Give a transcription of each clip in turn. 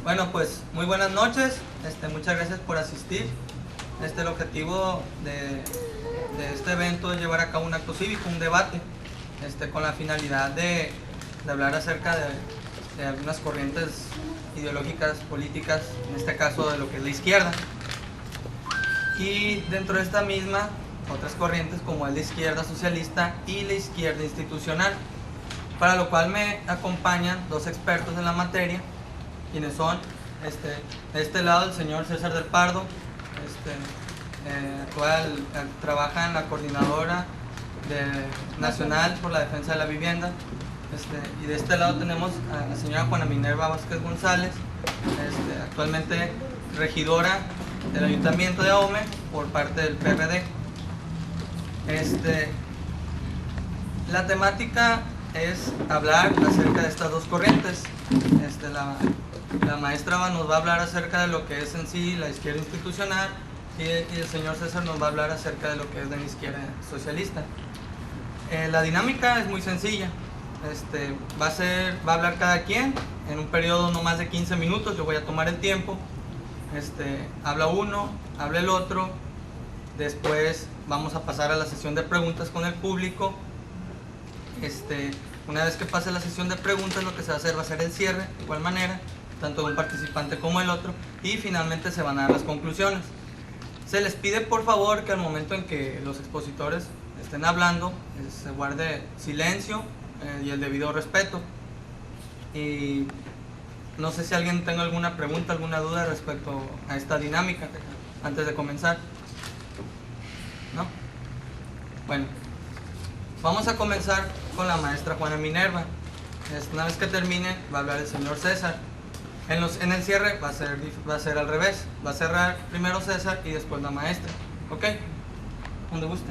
Bueno, pues muy buenas noches, muchas gracias por asistir. El objetivo de este evento es llevar a cabo un acto cívico, un debate, con la finalidad de hablar acerca de algunas corrientes ideológicas, políticas, en este caso de lo que es la izquierda. Y dentro de esta misma, otras corrientes como es la izquierda socialista y la izquierda institucional, para lo cual me acompañan dos expertos en la materia, quienes son, de este lado, el señor César del Pardo, actual trabaja en la coordinadora nacional por la defensa de la vivienda, y de este lado tenemos a la señora Juana Minerva Vázquez González, actualmente regidora del Ayuntamiento de Ahome por parte del PRD. La temática es hablar acerca de estas dos corrientes. La maestra nos va a hablar acerca de lo que es en sí la izquierda institucional y el señor César nos va a hablar acerca de lo que es de la izquierda socialista. La dinámica es muy sencilla. Va a hablar cada quien en un periodo no más de 15 minutos. Yo voy a tomar el tiempo. Habla uno, habla el otro. Después vamos a pasar a la sesión de preguntas con el público. Una vez que pase la sesión de preguntas, lo que se va a hacer el cierre, de igual manera, tanto de un participante como el otro, y finalmente se van a dar las conclusiones. Se les pide por favor que al momento en que los expositores estén hablando, se guarde silencio y el debido respeto. Y no sé si alguien tenga alguna pregunta, alguna duda respecto a esta dinámica antes de comenzar. ¿No? Bueno, vamos a comenzar con la maestra Juana Minerva. Una vez que termine va a hablar el señor César. En el cierre va a ser al revés. Va a cerrar primero César y después la maestra. ¿Ok? Donde guste.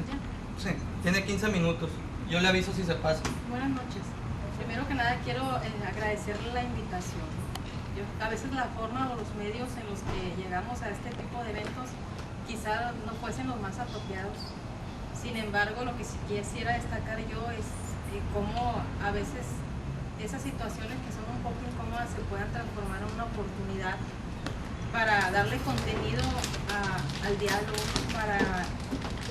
Sí, tiene 15 minutos. Yo le aviso si se pasa. Buenas noches. Primero que nada quiero agradecerle la invitación. A veces la forma o los medios en los que llegamos a este tipo de eventos quizá no fuesen los más apropiados. Sin embargo, lo que sí quisiera destacar yo es cómo a veces esas situaciones que son un poco incómodas se puedan transformar en una oportunidad para darle contenido al diálogo, para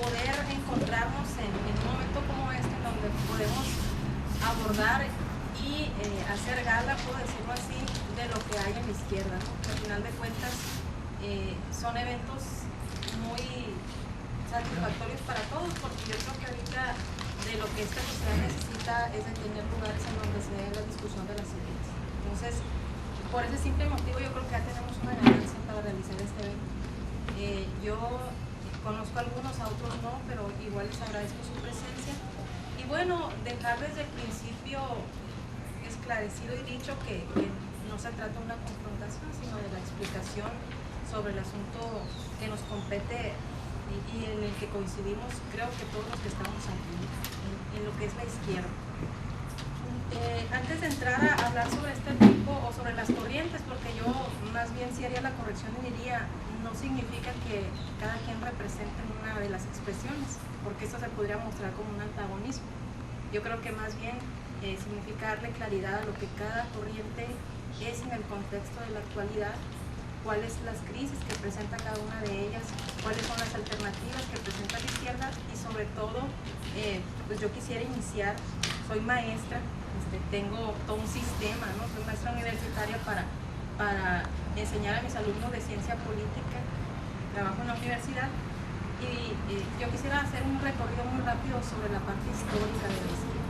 poder encontrarnos en un momento como este, donde podemos abordar y hacer gala, puedo decirlo así, de lo que hay en la izquierda, ¿no? Que al final de cuentas son eventos muy satisfactorios para todos, porque yo creo que ahorita de lo que esta sociedad necesita es de tener lugares en donde se dé la discusión de las ideas. Entonces, por ese simple motivo yo creo que ya tenemos una ganancia para realizar este evento. Yo conozco a algunos, a otros no, pero igual les agradezco su presencia. Y bueno, dejar desde el principio esclarecido y dicho que no se trata de una confrontación, sino de la explicación sobre el asunto que nos compete y en el que coincidimos, creo que todos los que estamos aquí, en lo que es la izquierda. Antes de entrar a hablar sobre este tipo o sobre las corrientes, porque yo más bien sí haría la corrección y diría, no significa que cada quien represente una de las expresiones, porque eso se podría mostrar como un antagonismo. Yo creo que más bien significa darle claridad a lo que cada corriente es en el contexto de la actualidad, cuáles las crisis que presenta cada una de ellas, cuáles son las alternativas que presenta la izquierda y sobre todo, pues yo quisiera iniciar, soy maestra, tengo todo un sistema, ¿no? Soy maestra universitaria para enseñar a mis alumnos de ciencia política, trabajo en la universidad y yo quisiera hacer un recorrido muy rápido sobre la parte histórica de la izquierda.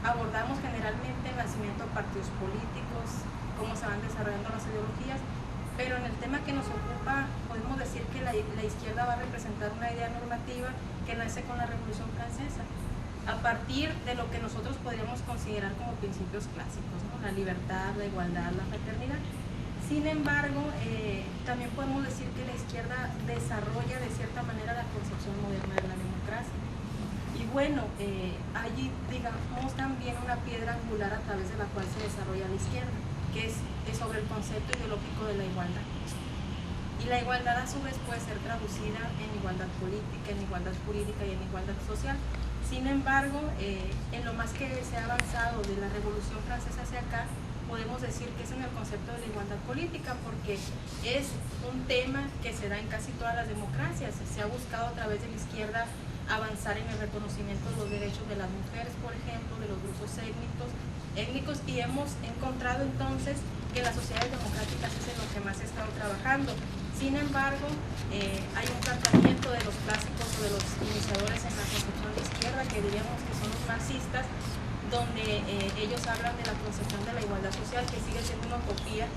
Abordamos generalmente el nacimiento de partidos políticos, cómo se van desarrollando las ideologías, pero en el tema que nos ocupa podemos decir que la izquierda va a representar una idea normativa que nace con la Revolución Francesa, a partir de lo que nosotros podríamos considerar como principios clásicos, ¿no? La libertad, la igualdad, la fraternidad. Sin embargo, también podemos decir que la izquierda desarrolla de cierta manera la concepción moderna de la democracia. Y bueno, hay, digamos, también una piedra angular a través de la cual se desarrolla la izquierda, que es sobre el concepto ideológico de la igualdad. Y la igualdad a su vez puede ser traducida en igualdad política, en igualdad jurídica y en igualdad social. Sin embargo, en lo más que se ha avanzado de la Revolución Francesa hacia acá, podemos decir que es en el concepto de la igualdad política, porque es un tema que se da en casi todas las democracias. Se ha buscado a través de la izquierda avanzar en el reconocimiento de los derechos de las mujeres, por ejemplo, de los grupos étnicos, y hemos encontrado entonces que las sociedades democráticas es en lo que más se ha estado trabajando. Sin embargo, hay un planteamiento de los clásicos o de los iniciadores en la concepción de izquierda, que diríamos que son los marxistas, donde ellos hablan de la concepción de la igualdad social, que sigue siendo una utopía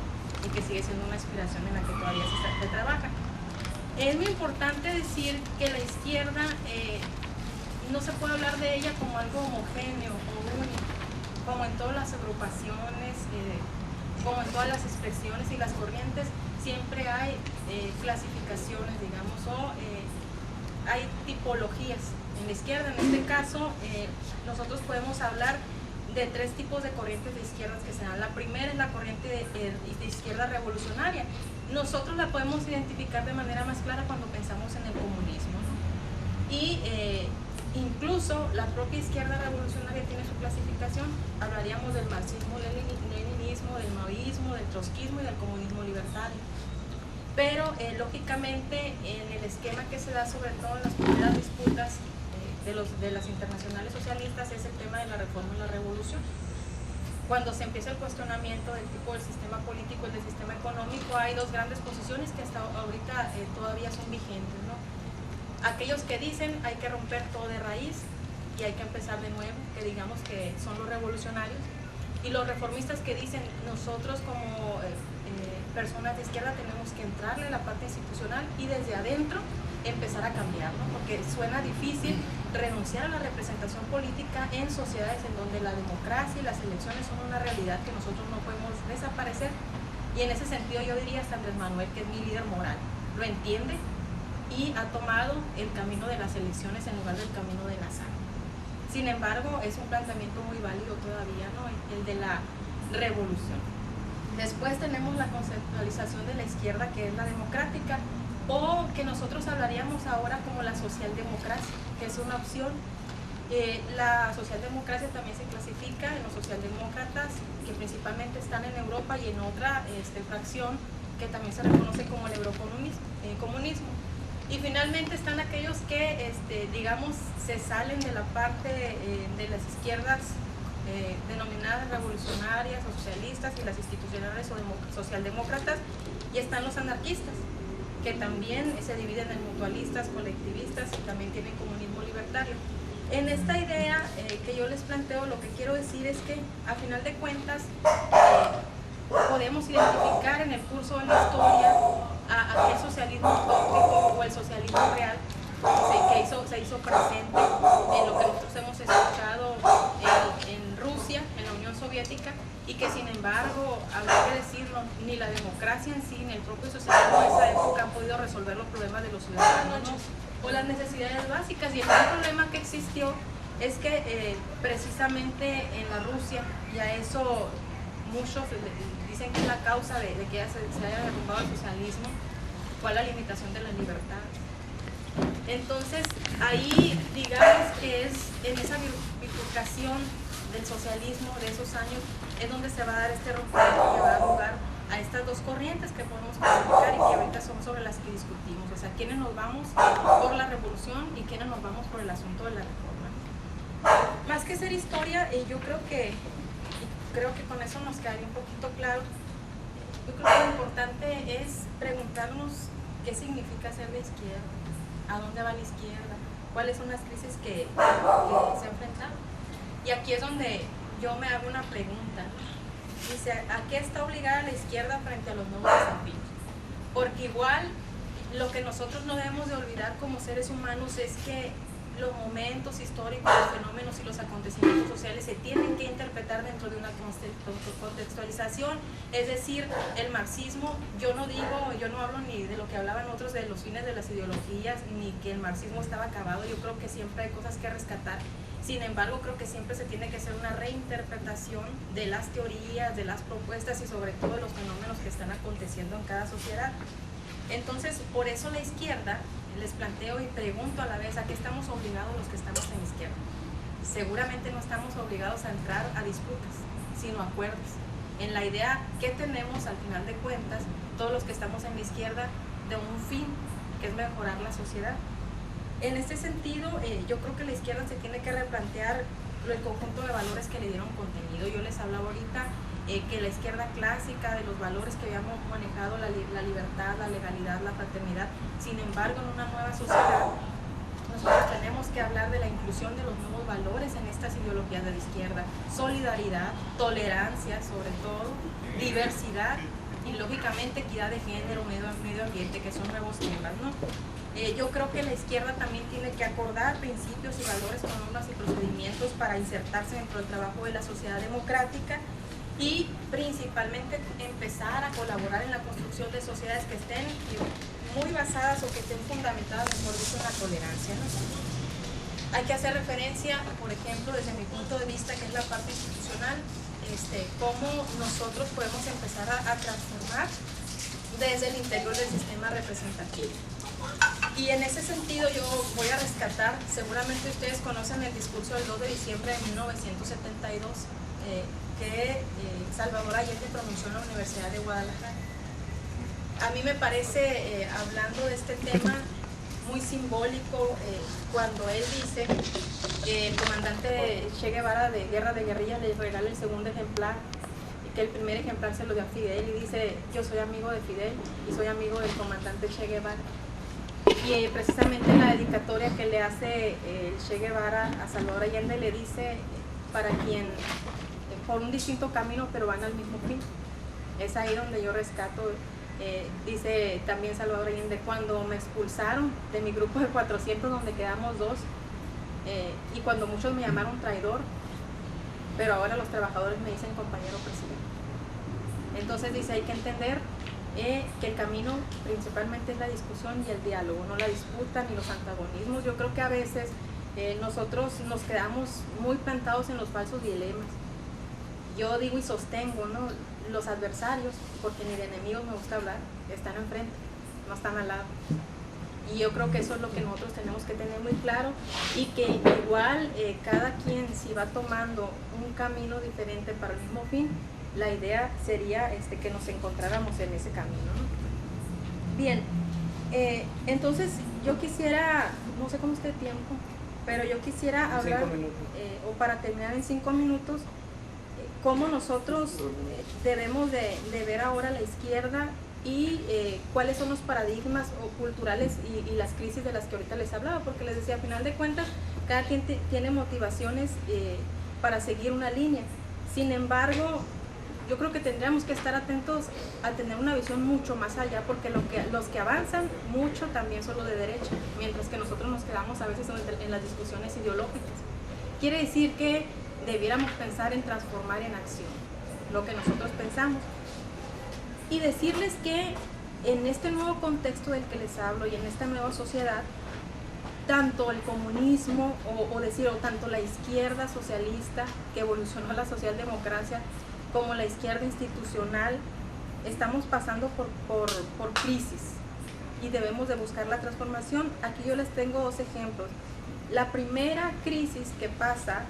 y que sigue siendo una aspiración en la que todavía se trabaja. Es muy importante decir que la izquierda no se puede hablar de ella como algo homogéneo o único, como en todas las agrupaciones, como en todas las expresiones y las corrientes, siempre hay clasificaciones, digamos, o hay tipologías. En la izquierda, en este caso, nosotros podemos hablar de tres tipos de corrientes de izquierdas que se dan. La primera es la corriente de izquierda revolucionaria. Nosotros la podemos identificar de manera más clara cuando pensamos en el comunismo, ¿no? Y incluso la propia izquierda revolucionaria tiene su clasificación. Hablaríamos del marxismo-leninismo, del maoísmo, del trotskismo y del comunismo libertario. Pero lógicamente en el esquema que se da, sobre todo en las primeras disputas de las internacionales socialistas, es el tema de la reforma y la revolución. Cuando se empieza el cuestionamiento del tipo del sistema político y del sistema económico, hay dos grandes posiciones que hasta ahorita todavía son vigentes, ¿no? Aquellos que dicen hay que romper todo de raíz y hay que empezar de nuevo, que digamos que son los revolucionarios, y los reformistas que dicen nosotros como personas de izquierda tenemos que entrarle a la parte institucional y desde adentro empezar a cambiar, ¿no? Porque suena difícil renunciar a la representación política en sociedades en donde la democracia y las elecciones son una realidad que nosotros no podemos desaparecer, y en ese sentido yo diría hasta Andrés Manuel, que es mi líder moral, lo entiende y ha tomado el camino de las elecciones en lugar del camino del azar. Sin embargo, es un planteamiento muy válido todavía, ¿no? El de la revolución. Después tenemos la conceptualización de la izquierda, que es la democrática, o que nosotros hablaríamos ahora como la socialdemocracia, que es una opción. La socialdemocracia también se clasifica en los socialdemócratas, que principalmente están en Europa, y en otra fracción que también se reconoce como el eurocomunismo. Y finalmente están aquellos que, digamos, se salen de la parte de las izquierdas denominadas revolucionarias o socialistas y las institucionales o socialdemócratas, y están los anarquistas, que también se dividen en mutualistas, colectivistas y también tienen comunismo libertario. En esta idea que yo les planteo, lo que quiero decir es que a final de cuentas podemos identificar en el curso de la historia a aquel socialismo utópico o el socialismo real que se hizo presente en lo que nosotros hemos escuchado en Rusia, en la Unión Soviética, y que sin embargo, habrá que decirlo, ni la democracia en sí, ni el propio socialismo de esa época han podido resolver los problemas de los ciudadanos, ¿no? O las necesidades básicas. Y el gran problema que existió es que precisamente en la Rusia, y a eso muchos dicen que es la causa de que ya se haya derrumbado el socialismo, fue la limitación de la libertad. Entonces, ahí digamos que es en esa bifurcación del socialismo de esos años es donde se va a dar este rompimiento que va a dar lugar a estas dos corrientes que podemos clasificar y que ahorita son sobre las que discutimos. O sea, quiénes nos vamos por la revolución y quiénes nos vamos por el asunto de la reforma. Más que ser historia, yo creo que con eso nos quedaría un poquito claro. Yo creo que lo importante es preguntarnos qué significa ser de izquierda, a dónde va la izquierda, cuáles son las crisis que se enfrentan. Y aquí es donde yo me hago una pregunta. Dice, ¿a qué está obligada la izquierda frente a los nuevos desafíos? Porque igual lo que nosotros no debemos de olvidar como seres humanos es que los momentos históricos, los fenómenos y los acontecimientos sociales se tienen que interpretar dentro de una contextualización. Es decir, el marxismo, yo no hablo ni de lo que hablaban otros de los fines de las ideologías, ni que el marxismo estaba acabado. Yo creo que siempre hay cosas que rescatar. Sin embargo, creo que siempre se tiene que hacer una reinterpretación de las teorías, de las propuestas y sobre todo de los fenómenos que están aconteciendo en cada sociedad. Entonces, por eso la izquierda, les planteo y pregunto a la vez, ¿a qué estamos obligados los que estamos en izquierda? seguramente no estamos obligados a entrar a disputas, sino a acuerdos. En la idea que tenemos, al final de cuentas, todos los que estamos en la izquierda, de un fin, que es mejorar la sociedad. En este sentido, yo creo que la izquierda se tiene que replantear el conjunto de valores que le dieron contenido. Yo les hablaba ahorita que la izquierda clásica, de los valores que habíamos manejado, la libertad, la legalidad, la fraternidad. Sin embargo, en una nueva sociedad, nosotros tenemos que hablar de la inclusión de los nuevos valores en estas ideologías de la izquierda. Solidaridad, tolerancia sobre todo, diversidad y lógicamente equidad de género, medio ambiente, que son nuevos temas, ¿no? Yo creo que la izquierda también tiene que acordar principios y valores con normas y procedimientos para insertarse dentro del trabajo de la sociedad democrática y principalmente empezar a colaborar en la construcción de sociedades que estén muy basadas o que estén fundamentadas, mejor dicho, en la tolerancia, ¿no? Hay que hacer referencia, por ejemplo, desde mi punto de vista, que es la parte institucional, cómo nosotros podemos empezar a transformar desde el interior del sistema representativo. Y en ese sentido yo voy a rescatar, seguramente ustedes conocen el discurso del 2 de diciembre de 1972 que Salvador Allende pronunció en la Universidad de Guadalajara. A mí me parece, hablando de este tema, muy simbólico cuando él dice que el comandante Che Guevara de Guerra de Guerrillas le regala el segundo ejemplar y que el primer ejemplar se lo dio a Fidel y dice: yo soy amigo de Fidel y soy amigo del comandante Che Guevara. Y precisamente en la dedicatoria que le hace Che Guevara a Salvador Allende le dice: para quien por un distinto camino pero van al mismo fin. Es ahí donde yo rescato. Dice también Salvador Allende: cuando me expulsaron de mi grupo de 400 donde quedamos 2 y cuando muchos me llamaron traidor, pero ahora los trabajadores me dicen compañero presidente. Entonces dice, hay que entender que el camino principalmente es la discusión y el diálogo, no la disputa ni los antagonismos. Yo creo que a veces nosotros nos quedamos muy plantados en los falsos dilemas. Yo digo y sostengo, ¿no? Los adversarios, porque ni de enemigos me gusta hablar, están enfrente, no están al lado. Y yo creo que eso es lo que nosotros tenemos que tener muy claro y que igual cada quien, si va tomando un camino diferente para el mismo fin, la idea sería que nos encontráramos en ese camino, ¿no? Bien, entonces yo quisiera, no sé cómo esté el tiempo, pero yo quisiera hablar, o para terminar en 5 minutos, cómo nosotros debemos de ver ahora la izquierda y cuáles son los paradigmas culturales y las crisis de las que ahorita les hablaba, porque les decía, a final de cuentas, cada quien tiene motivaciones para seguir una línea. Sin embargo, yo creo que tendríamos que estar atentos a tener una visión mucho más allá, porque los que avanzan mucho también son los de derecha, mientras que nosotros nos quedamos a veces en las discusiones ideológicas. Quiere decir que debiéramos pensar en transformar en acción lo que nosotros pensamos y decirles que en este nuevo contexto del que les hablo y en esta nueva sociedad, tanto el comunismo o tanto la izquierda socialista que evolucionó a la socialdemocracia como la izquierda institucional estamos pasando por crisis y debemos de buscar la transformación. Aquí yo les tengo 2 ejemplos. La primera crisis que pasa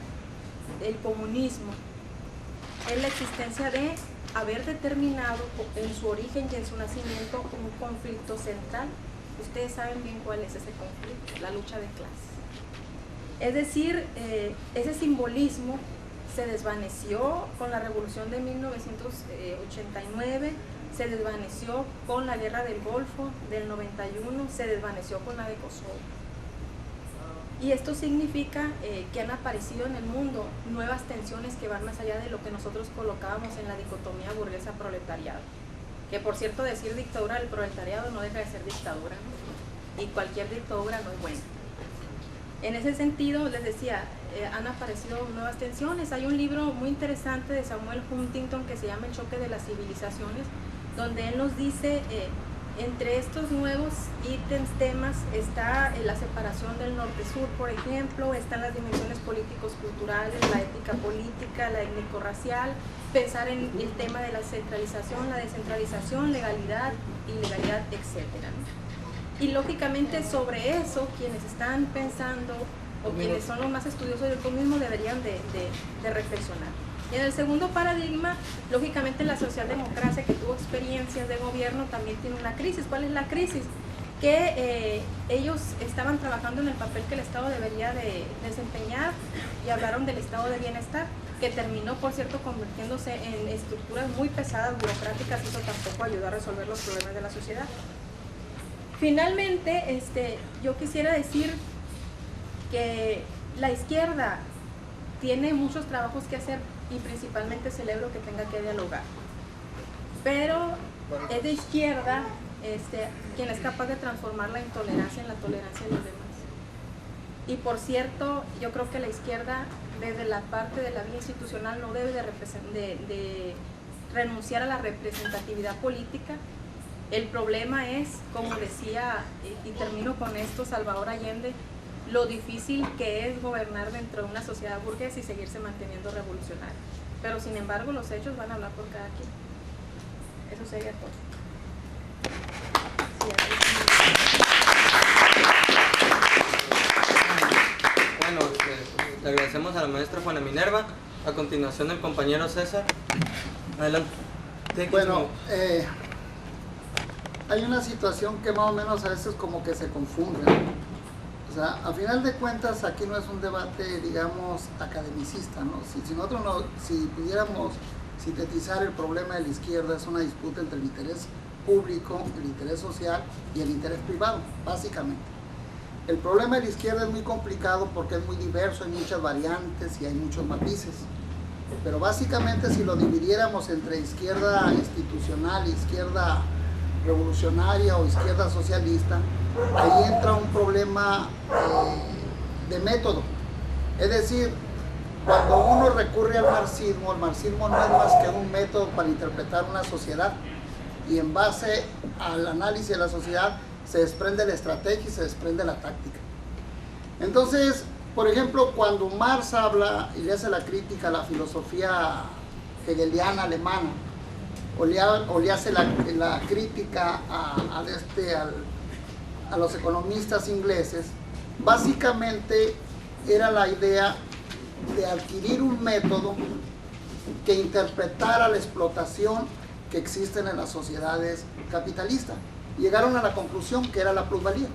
el comunismo es la existencia de haber determinado en su origen y en su nacimiento un conflicto central. Ustedes saben bien cuál es ese conflicto, la lucha de clases. Es decir, ese simbolismo se desvaneció con la revolución de 1989, se desvaneció con la guerra del Golfo del 91, se desvaneció con la de Kosovo. Y esto significa que han aparecido en el mundo nuevas tensiones que van más allá de lo que nosotros colocábamos en la dicotomía burguesa-proletariado. Que por cierto, decir dictadura del proletariado no deja de ser dictadura, ¿no? Y cualquier dictadura no es buena. En ese sentido, les decía, han aparecido nuevas tensiones. Hay un libro muy interesante de Samuel Huntington que se llama El choque de las civilizaciones, donde él nos dice, entre estos nuevos ítems, temas, está la separación del norte-sur, por ejemplo, están las dimensiones políticos culturales, la ética política, la étnico-racial, pensar en el tema de la centralización, la descentralización, legalidad, ilegalidad, etc. Y lógicamente sobre eso, quienes están pensando o quienes son los más estudiosos del comunismo deberían de reflexionar. Y en el segundo paradigma, lógicamente la socialdemocracia, que tuvo experiencias de gobierno, también tiene una crisis. ¿Cuál es la crisis? Que ellos estaban trabajando en el papel que el Estado debería de desempeñar y hablaron del estado de bienestar, que terminó, por cierto, convirtiéndose en estructuras muy pesadas, burocráticas, y eso tampoco ayudó a resolver los problemas de la sociedad. Finalmente, yo quisiera decir que la izquierda tiene muchos trabajos que hacer y principalmente celebro que tenga que dialogar, pero es de izquierda quien es capaz de transformar la intolerancia en la tolerancia de los demás. Y por cierto, yo creo que la izquierda, desde la parte de la vía institucional, no debe de renunciar a la representatividad política. El problema es, como decía, y termino con esto, Salvador Allende, lo difícil que es gobernar dentro de una sociedad burguesa y seguirse manteniendo revolucionario. Pero sin embargo, los hechos van a hablar por cada quien. Eso sería todo. Bueno, le agradecemos a la maestra Juana Minerva. A continuación, el compañero César. Adelante. Bueno, hay una situación que más o menos a veces como que se confunde, ¿no? O sea, a final de cuentas, aquí no es un debate, digamos, academicista, ¿no? Si pudiéramos sintetizar el problema de la izquierda, es una disputa entre el interés público, el interés social y el interés privado, básicamente. El problema de la izquierda es muy complicado porque es muy diverso, hay muchas variantes y hay muchos matices. Pero básicamente, si lo dividiéramos entre izquierda institucional, izquierda revolucionaria o izquierda socialista, ahí entra un problema de método. Es decir, cuando uno recurre al marxismo, el marxismo no es más que un método para interpretar una sociedad, y en base al análisis de la sociedad se desprende la estrategia y se desprende la táctica. Entonces, por ejemplo, cuando Marx habla y le hace la crítica a la filosofía hegeliana alemana, o le hace la crítica a los economistas ingleses, básicamente era la idea de adquirir un método que interpretara la explotación que existen en las sociedades capitalistas. Llegaron a la conclusión que era la plusvalía,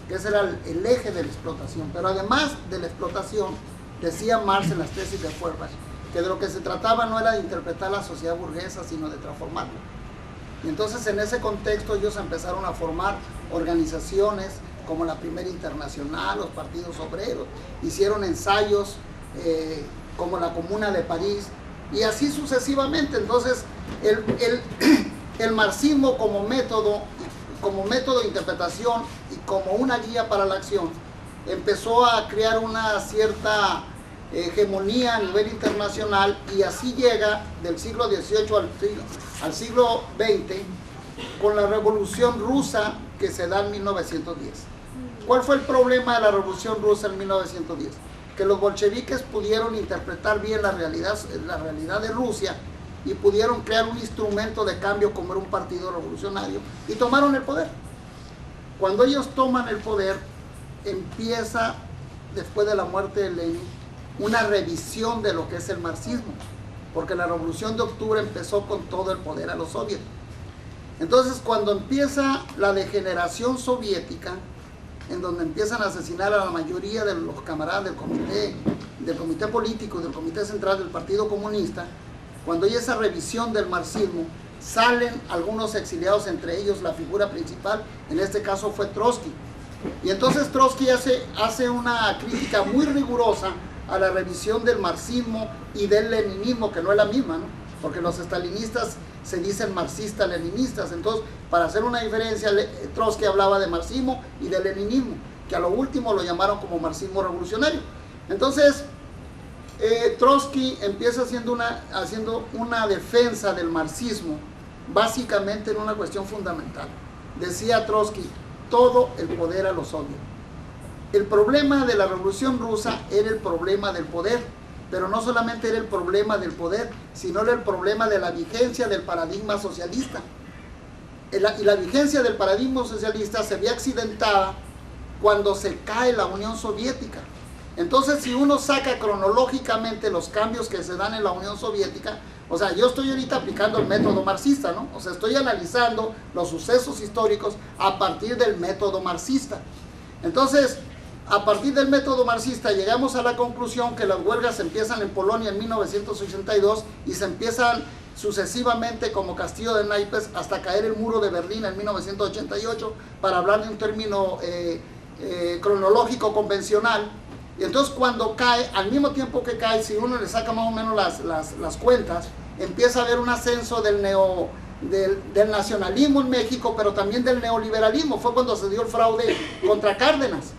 que ese era el eje de la explotación. Pero además de la explotación, decía Marx en las tesis de Feuerbach, que de lo que se trataba no era de interpretar la sociedad burguesa, sino de transformarla. Y entonces, en ese contexto, ellos empezaron a formar organizaciones como la Primera Internacional, los partidos obreros, hicieron ensayos como la Comuna de París, y así sucesivamente. Entonces, el marxismo como método de interpretación y como una guía para la acción, empezó a crear una cierta hegemonía a nivel internacional, y así llega del siglo XVIII al siglo XX con la Revolución Rusa que se da en 1910. ¿Cuál fue el problema de la Revolución Rusa en 1910? Que los bolcheviques pudieron interpretar bien la realidad de Rusia y pudieron crear un instrumento de cambio como era un partido revolucionario, y tomaron el poder. Cuando ellos toman el poder, empieza, después de la muerte de Lenin, una revisión de lo que es el marxismo, porque la Revolución de Octubre empezó con todo el poder a los soviets. Entonces, cuando empieza la degeneración soviética, en donde empiezan a asesinar a la mayoría de los camaradas del comité político, del comité central del Partido Comunista, cuando hay esa revisión del marxismo, salen algunos exiliados, entre ellos la figura principal, en este caso fue Trotsky. Y entonces Trotsky hace una crítica muy rigurosa a la revisión del marxismo y del leninismo, que no es la misma, ¿no? Porque los estalinistas se dicen marxistas-leninistas. Entonces, para hacer una diferencia, Trotsky hablaba de marxismo y de leninismo, que a lo último lo llamaron como marxismo revolucionario. Entonces, Trotsky empieza haciendo una defensa del marxismo, básicamente en una cuestión fundamental. Decía Trotsky: todo el poder a los soviets. El problema de la Revolución Rusa era el problema del poder, pero no solamente era el problema del poder, sino era el problema de la vigencia del paradigma socialista. Y la vigencia del paradigma socialista se ve accidentada cuando se cae la Unión Soviética. Entonces, si uno saca cronológicamente los cambios que se dan en la Unión Soviética, o sea, yo estoy ahorita aplicando el método marxista, ¿no? O sea, estoy analizando los sucesos históricos a partir del método marxista. Entonces, a partir del método marxista llegamos a la conclusión que las huelgas empiezan en Polonia en 1982 y se empiezan sucesivamente como castillo de naipes hasta caer el muro de Berlín en 1988, para hablar de un término cronológico convencional. Y entonces cuando cae, al mismo tiempo que cae, si uno le saca más o menos las cuentas, empieza a haber un ascenso del nacionalismo en México, pero también del neoliberalismo. Fue cuando se dio el fraude contra Cárdenas.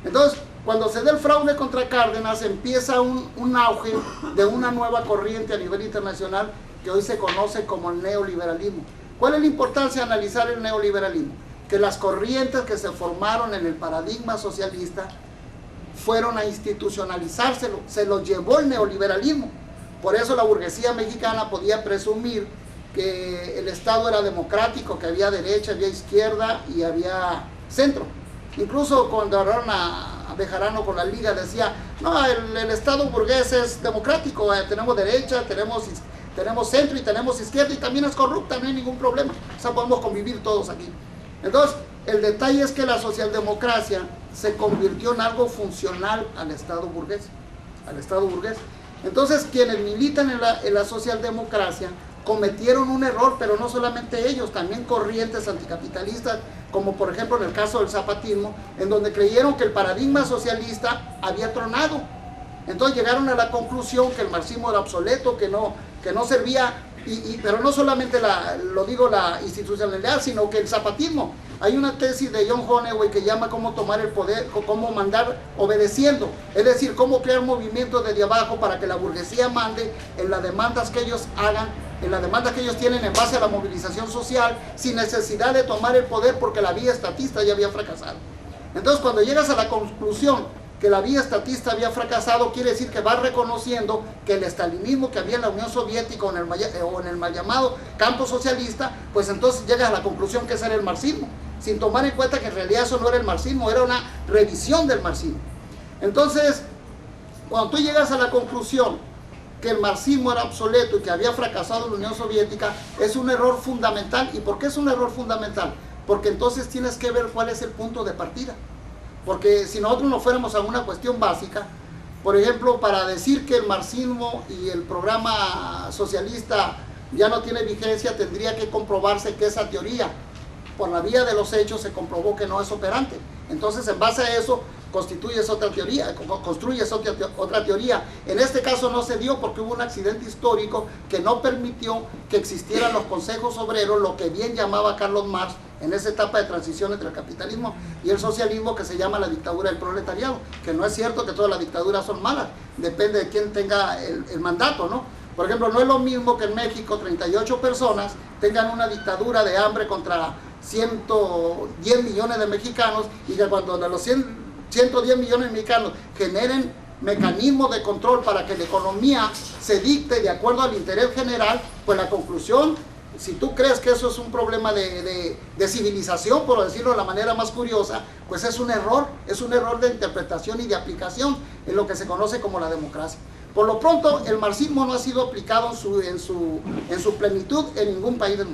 Entonces, cuando se da el fraude contra Cárdenas, empieza un auge de una nueva corriente a nivel internacional que hoy se conoce como el neoliberalismo. ¿Cuál es la importancia de analizar el neoliberalismo? Que las corrientes que se formaron en el paradigma socialista fueron a institucionalizárselo, se lo llevó el neoliberalismo. Por eso la burguesía mexicana podía presumir que el Estado era democrático, que había derecha, había izquierda y había centro. Incluso cuando hablaron a Bejarano con la Liga, decía, no, el Estado burgués es democrático, tenemos derecha, tenemos centro y tenemos izquierda, y también es corrupta, no hay ningún problema, o sea, podemos convivir todos aquí. Entonces, el detalle es que la socialdemocracia se convirtió en algo funcional al Estado burgués, Entonces, quienes militan en la socialdemocracia cometieron un error, pero no solamente ellos, también corrientes anticapitalistas, como por ejemplo en el caso del zapatismo, en donde creyeron que el paradigma socialista había tronado. Entonces llegaron a la conclusión que el marxismo era obsoleto, que no servía, pero no solamente la institucionalidad, sino que el zapatismo. Hay una tesis de John Honeway que llama cómo tomar el poder, cómo mandar obedeciendo, es decir, cómo crear movimientos desde abajo para que la burguesía mande en las demandas que ellos hagan, en las demandas que ellos tienen en base a la movilización social, sin necesidad de tomar el poder porque la vía estatista ya había fracasado. Entonces, cuando llegas a la conclusión que la vía estatista había fracasado, quiere decir que vas reconociendo que el estalinismo que había en la Unión Soviética o en el mal llamado campo socialista, pues entonces llegas a la conclusión que ese era el marxismo, sin tomar en cuenta que en realidad eso no era el marxismo, era una revisión del marxismo. Entonces, cuando tú llegas a la conclusión que el marxismo era obsoleto y que había fracasado en la Unión Soviética, es un error fundamental. ¿Y por qué es un error fundamental? Porque entonces tienes que ver cuál es el punto de partida. Porque si nosotros nos fuéramos a una cuestión básica, por ejemplo, para decir que el marxismo y el programa socialista ya no tiene vigencia, tendría que comprobarse que esa teoría, por la vía de los hechos, se comprobó que no es operante. Entonces, en base a eso, construyes otra teoría. En este caso no se dio porque hubo un accidente histórico que no permitió que existieran los consejos obreros, lo que bien llamaba Carlos Marx en esa etapa de transición entre el capitalismo y el socialismo, que se llama la dictadura del proletariado, que no es cierto que todas las dictaduras son malas, depende de quién tenga el mandato, ¿no? Por ejemplo, no es lo mismo que en México 38 personas tengan una dictadura de hambre contra 110 millones de mexicanos, y que cuando de los 110 millones de mexicanos generen mecanismos de control para que la economía se dicte de acuerdo al interés general, pues la conclusión, si tú crees que eso es un problema de civilización, por decirlo de la manera más curiosa, pues es un error de interpretación y de aplicación en lo que se conoce como la democracia. Por lo pronto, el marxismo no ha sido aplicado en su plenitud en ningún país del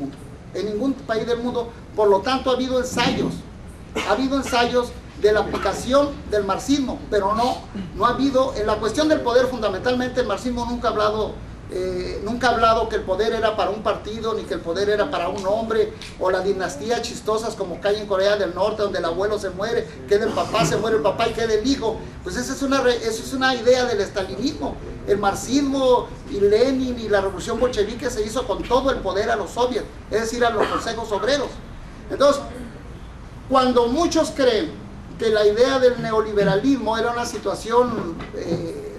mundo. Por lo tanto, ha habido ensayos de la aplicación del marxismo, pero no ha habido, en la cuestión del poder, fundamentalmente el marxismo nunca ha hablado que el poder era para un partido, ni que el poder era para un hombre, o las dinastías chistosas como que hay en Corea del Norte, donde el abuelo se muere, queda el papá, se muere el papá y queda el hijo. Pues esa es una idea del estalinismo. El marxismo y Lenin y la revolución bolchevique se hizo con todo el poder a los soviets, es decir, a los consejos obreros. Entonces, cuando muchos creen que la idea del neoliberalismo era una situación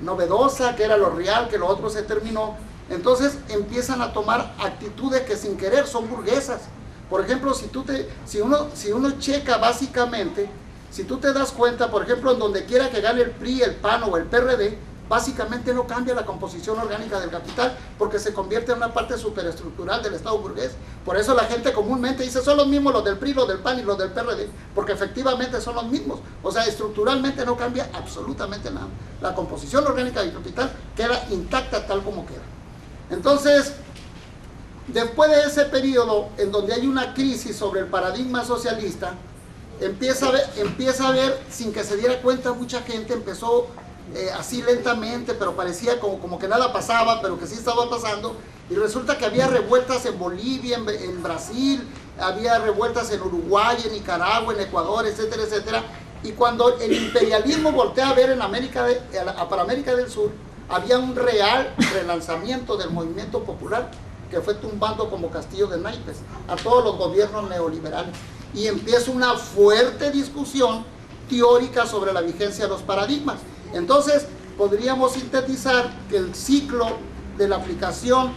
novedosa, que era lo real, que lo otro se terminó, entonces empiezan a tomar actitudes que sin querer son burguesas. Por ejemplo, si uno checa básicamente, si tú te das cuenta, por ejemplo, en donde quiera que gane el PRI, el PAN o el PRD, básicamente no cambia la composición orgánica del capital, porque se convierte en una parte superestructural del Estado burgués. Por eso la gente comúnmente dice, son los mismos los del PRI, los del PAN y los del PRD, porque efectivamente son los mismos. O sea, estructuralmente no cambia absolutamente nada. La composición orgánica del capital queda intacta tal como queda. Entonces, después de ese periodo en donde hay una crisis sobre el paradigma socialista, empieza a ver, sin que se diera cuenta mucha gente, empezó así lentamente, pero parecía como que nada pasaba, pero que sí estaba pasando, y resulta que había revueltas en Bolivia, en Brasil, había revueltas en Uruguay, en Nicaragua, en Ecuador, etcétera, etcétera, y cuando el imperialismo voltea a ver para América del Sur, había un real relanzamiento del movimiento popular, que fue tumbando como castillo de naipes a todos los gobiernos neoliberales, y empieza una fuerte discusión teórica sobre la vigencia de los paradigmas. Entonces, podríamos sintetizar que el ciclo de la aplicación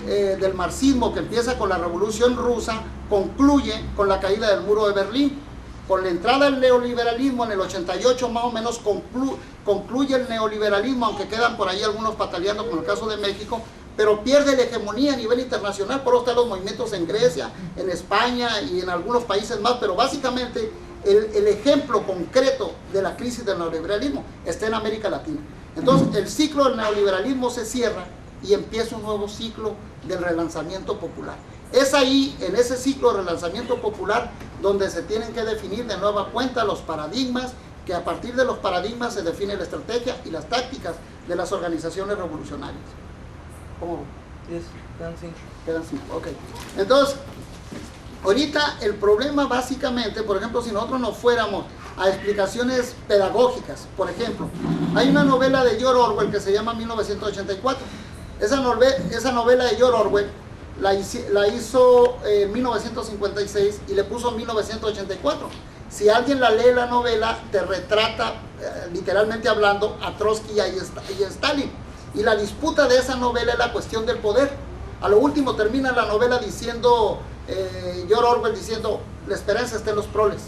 del marxismo, que empieza con la Revolución Rusa, concluye con la caída del muro de Berlín. Con la entrada del neoliberalismo en el 88 más o menos concluye el neoliberalismo, aunque quedan por ahí algunos pataleando, como el caso de México, pero pierde la hegemonía a nivel internacional. Por eso están los movimientos en Grecia, en España y en algunos países más, pero básicamente el ejemplo concreto de la crisis del neoliberalismo está en América Latina. Entonces el ciclo del neoliberalismo se cierra y empieza un nuevo ciclo del relanzamiento popular. Es ahí, en ese ciclo de relanzamiento popular, donde se tienen que definir de nueva cuenta los paradigmas, que a partir de los paradigmas se define la estrategia y las tácticas de las organizaciones revolucionarias. ¿Cómo? Quedan 5. Quedan 5, ok. Entonces, ahorita el problema básicamente, por ejemplo, si nosotros nos fuéramos a explicaciones pedagógicas, por ejemplo, hay una novela de George Orwell que se llama 1984. Esa novela de George Orwell la hizo en 1956 y le puso 1984. Si alguien la lee la novela, te retrata, literalmente hablando, a Trotsky y a Stalin. Y la disputa de esa novela es la cuestión del poder. A lo último termina la novela diciendo, George Orwell diciendo, la esperanza está en los proles.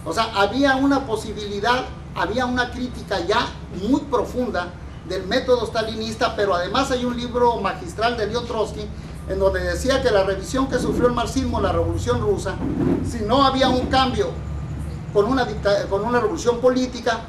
O sea, había una posibilidad, había una crítica ya muy profunda del método stalinista, pero además hay un libro magistral de León Trotsky en donde decía que la revisión que sufrió el marxismo en la Revolución Rusa, si no había un cambio con una revolución política,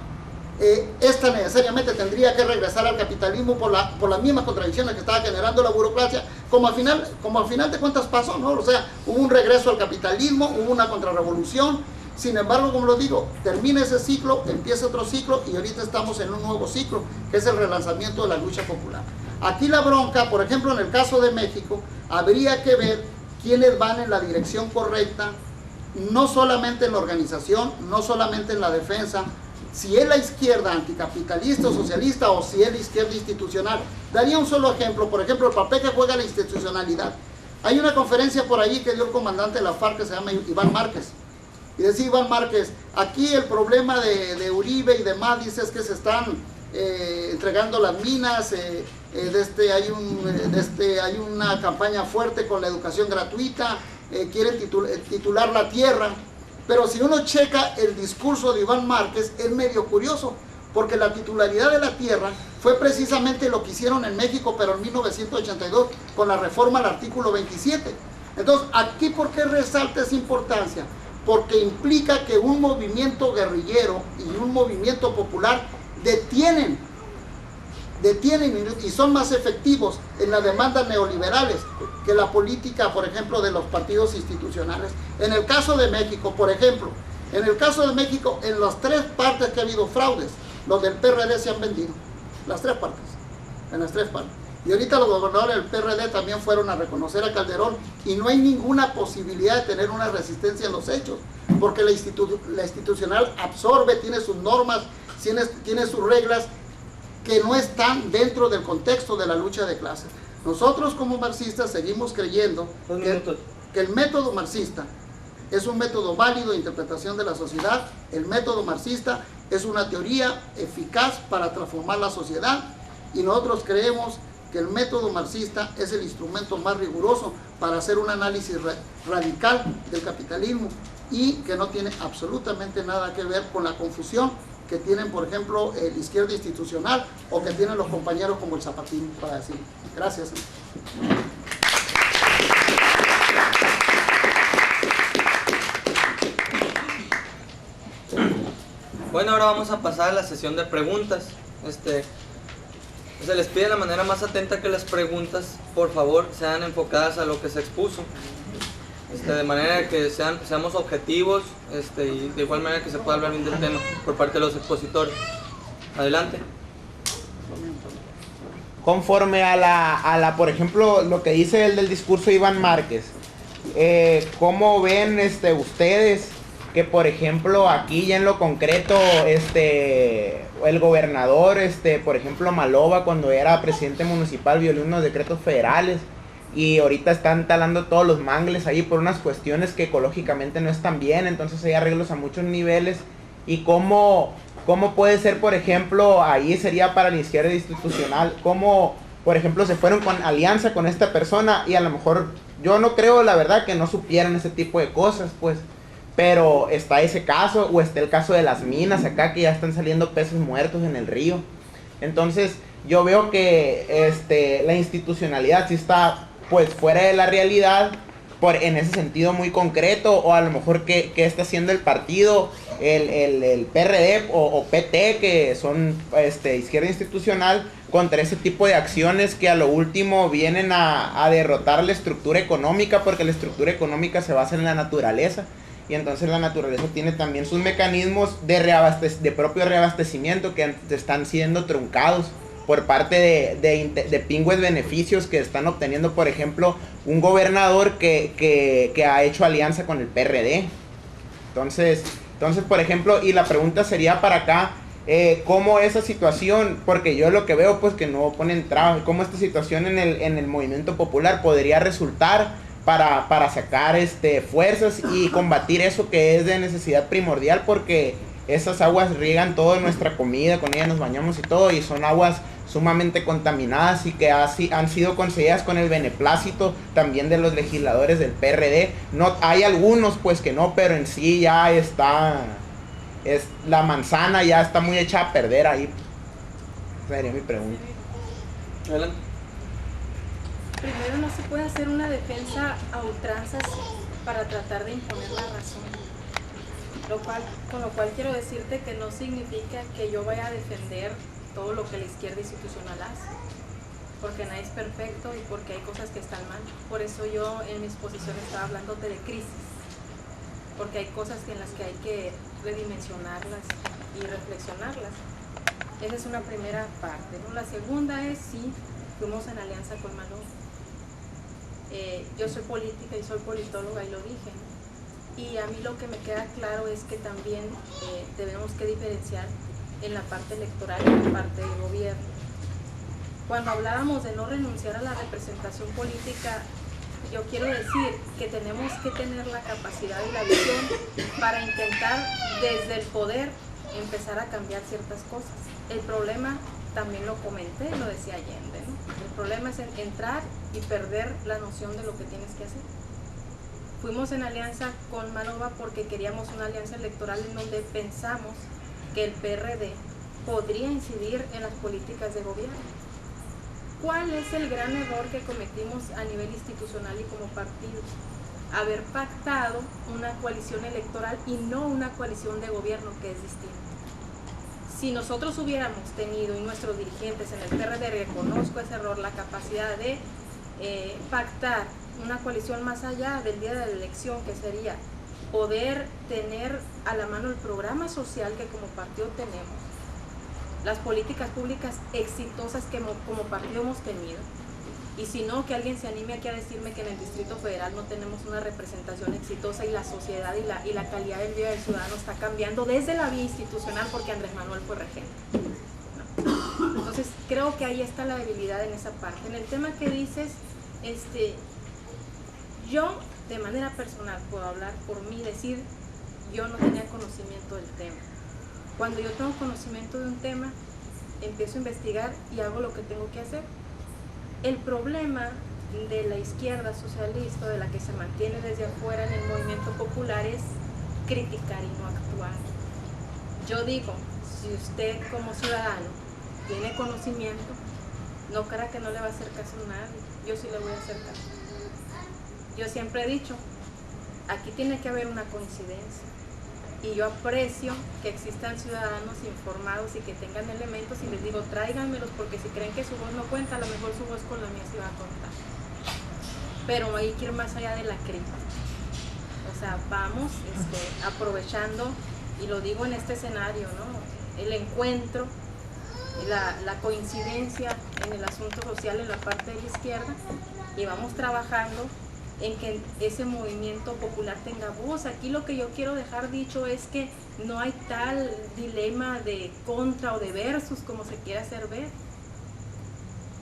esta necesariamente tendría que regresar al capitalismo por las mismas contradicciones que estaba generando la burocracia, como al final de cuentas pasó, ¿no? O sea, hubo un regreso al capitalismo, hubo una contrarrevolución. Sin embargo, como lo digo, termina ese ciclo, empieza otro ciclo y ahorita estamos en un nuevo ciclo, que es el relanzamiento de la lucha popular. Aquí la bronca, por ejemplo, en el caso de México, habría que ver quiénes van en la dirección correcta, no solamente en la organización, no solamente en la defensa, si es la izquierda anticapitalista o socialista o si es la izquierda institucional. Daría un solo ejemplo, por ejemplo, el papel que juega la institucionalidad. Hay una conferencia por ahí que dio el comandante de la FARC que se llama Iván Márquez. Y decía Iván Márquez, aquí el problema de Uribe y demás, dice, es que se están entregando las minas, hay una campaña fuerte con la educación gratuita, quieren titular la tierra. Pero si uno checa el discurso de Iván Márquez, es medio curioso, porque la titularidad de la tierra fue precisamente lo que hicieron en México, pero en 1982, con la reforma al artículo 27. Entonces, aquí, ¿por qué resalta esa importancia? Porque implica que un movimiento guerrillero y un movimiento popular detienen y son más efectivos en las demandas neoliberales que la política, por ejemplo, de los partidos institucionales. En el caso de México, por ejemplo, en las 3 partes que ha habido fraudes, los del PRD se han vendido, las 3 partes, en las 3 partes. Y ahorita los gobernadores del PRD también fueron a reconocer a Calderón y no hay ninguna posibilidad de tener una resistencia en los hechos, porque la institucional absorbe, tiene sus normas, tiene sus reglas que no están dentro del contexto de la lucha de clases. Nosotros como marxistas seguimos creyendo que el método marxista es un método válido de interpretación de la sociedad. El método marxista es una teoría eficaz para transformar la sociedad y nosotros creemos que el método marxista es el instrumento más riguroso para hacer un análisis radical del capitalismo y que no tiene absolutamente nada que ver con la confusión que tienen, por ejemplo, el Izquierda Institucional o que tienen los compañeros como el Zapatín, para decir. Gracias. Bueno, ahora vamos a pasar a la sesión de preguntas. Se les pide de la manera más atenta que las preguntas, por favor, sean enfocadas a lo que se expuso. De manera que seamos objetivos y de igual manera que se pueda hablar bien del tema por parte de los expositores. Adelante. Conforme a la por ejemplo, lo que dice el del discurso de Iván Márquez, ¿cómo ven ustedes que, por ejemplo, aquí ya en lo concreto, el gobernador, por ejemplo, Maloba, cuando era presidente municipal, violó unos decretos federales y ahorita están talando todos los mangles ahí por unas cuestiones que ecológicamente no están bien? Entonces hay arreglos a muchos niveles. Y cómo puede ser, por ejemplo, ahí sería para la izquierda institucional, cómo, por ejemplo, se fueron con alianza con esta persona y a lo mejor, yo no creo, la verdad, que no supieran ese tipo de cosas, pues. Pero está ese caso, o está el caso de las minas acá, que ya están saliendo peces muertos en el río. Entonces, yo veo que la institucionalidad sí está, pues, fuera de la realidad, en ese sentido muy concreto, o a lo mejor que está haciendo el partido, el PRD o PT, que son izquierda institucional, contra ese tipo de acciones que a lo último vienen a derrotar la estructura económica, porque la estructura económica se basa en la naturaleza. Y entonces la naturaleza tiene también sus mecanismos de propio reabastecimiento que están siendo truncados por parte de pingües beneficios que están obteniendo, por ejemplo, un gobernador que ha hecho alianza con el PRD. Entonces, por ejemplo, y la pregunta sería para acá, ¿cómo esa situación, porque yo lo que veo, pues, que no ponen trabas, cómo esta situación en el movimiento popular podría resultar para sacar fuerzas y combatir eso que es de necesidad primordial, porque esas aguas riegan toda nuestra comida, con ellas nos bañamos y todo, y son aguas sumamente contaminadas y que han sido concedidas con el beneplácito también de los legisladores del PRD. No, hay algunos pues que no, pero en sí ya la manzana ya está muy hecha a perder ahí. Esa sería mi pregunta. Adelante. Primero, no se puede hacer una defensa a ultranzas para tratar de imponer la razón. Con lo cual quiero decirte que no significa que yo vaya a defender todo lo que la izquierda institucional hace, porque nadie es perfecto y porque hay cosas que están mal. Por eso yo en mi exposición estaba hablándote de crisis, porque hay cosas en las que hay que redimensionarlas y reflexionarlas. Esa es una primera parte, ¿no? La segunda es, sí, fuimos en alianza con Maloba. Yo soy política y soy politóloga y lo dije, ¿no? Y a mí lo que me queda claro es que también debemos que diferenciar en la parte electoral y en la parte de gobierno. Cuando hablábamos de no renunciar a la representación política, yo quiero decir que tenemos que tener la capacidad y la visión para intentar desde el poder empezar a cambiar ciertas cosas. El problema, también lo comenté, lo decía Allende, ¿no? El problema es entrar y perder la noción de lo que tienes que hacer. Fuimos en alianza con Maloba porque queríamos una alianza electoral en donde pensamos que el PRD podría incidir en las políticas de gobierno. ¿Cuál es el gran error que cometimos a nivel institucional y como partido? Haber pactado una coalición electoral y no una coalición de gobierno, que es distinto. Si nosotros hubiéramos tenido, y nuestros dirigentes en el PRD, reconozco ese error, la capacidad de pactar una coalición más allá del día de la elección, que sería poder tener a la mano el programa social que como partido tenemos, las políticas públicas exitosas que como partido hemos tenido, y si no, que alguien se anime aquí a decirme que en el Distrito Federal no tenemos una representación exitosa y la sociedad y la calidad del vida del ciudadano está cambiando desde la vía institucional porque Andrés Manuel fue regente. ¿No? Entonces creo que ahí está la debilidad en esa parte. En el tema que dices, yo de manera personal puedo hablar por mí, decir, yo no tenía conocimiento del tema. Cuando yo tengo conocimiento de un tema, empiezo a investigar y hago lo que tengo que hacer. El problema de la izquierda socialista, de la que se mantiene desde afuera en el movimiento popular, es criticar y no actuar. Yo digo, si usted como ciudadano tiene conocimiento, no crea que no le va a hacer caso a nadie. Yo sí le voy a hacer caso. Yo siempre he dicho, aquí tiene que haber una coincidencia. Y yo aprecio que existan ciudadanos informados y que tengan elementos, y les digo, tráiganmelos, porque si creen que su voz no cuenta, a lo mejor su voz con la mía sí va a contar. Pero hay que ir más allá de la crítica. O sea, vamos aprovechando, y lo digo en este escenario, ¿no? El encuentro, la coincidencia en el asunto social en la parte de la izquierda, y vamos trabajando en que ese movimiento popular tenga voz. Aquí lo que yo quiero dejar dicho es que no hay tal dilema de contra o de versus como se quiere hacer ver.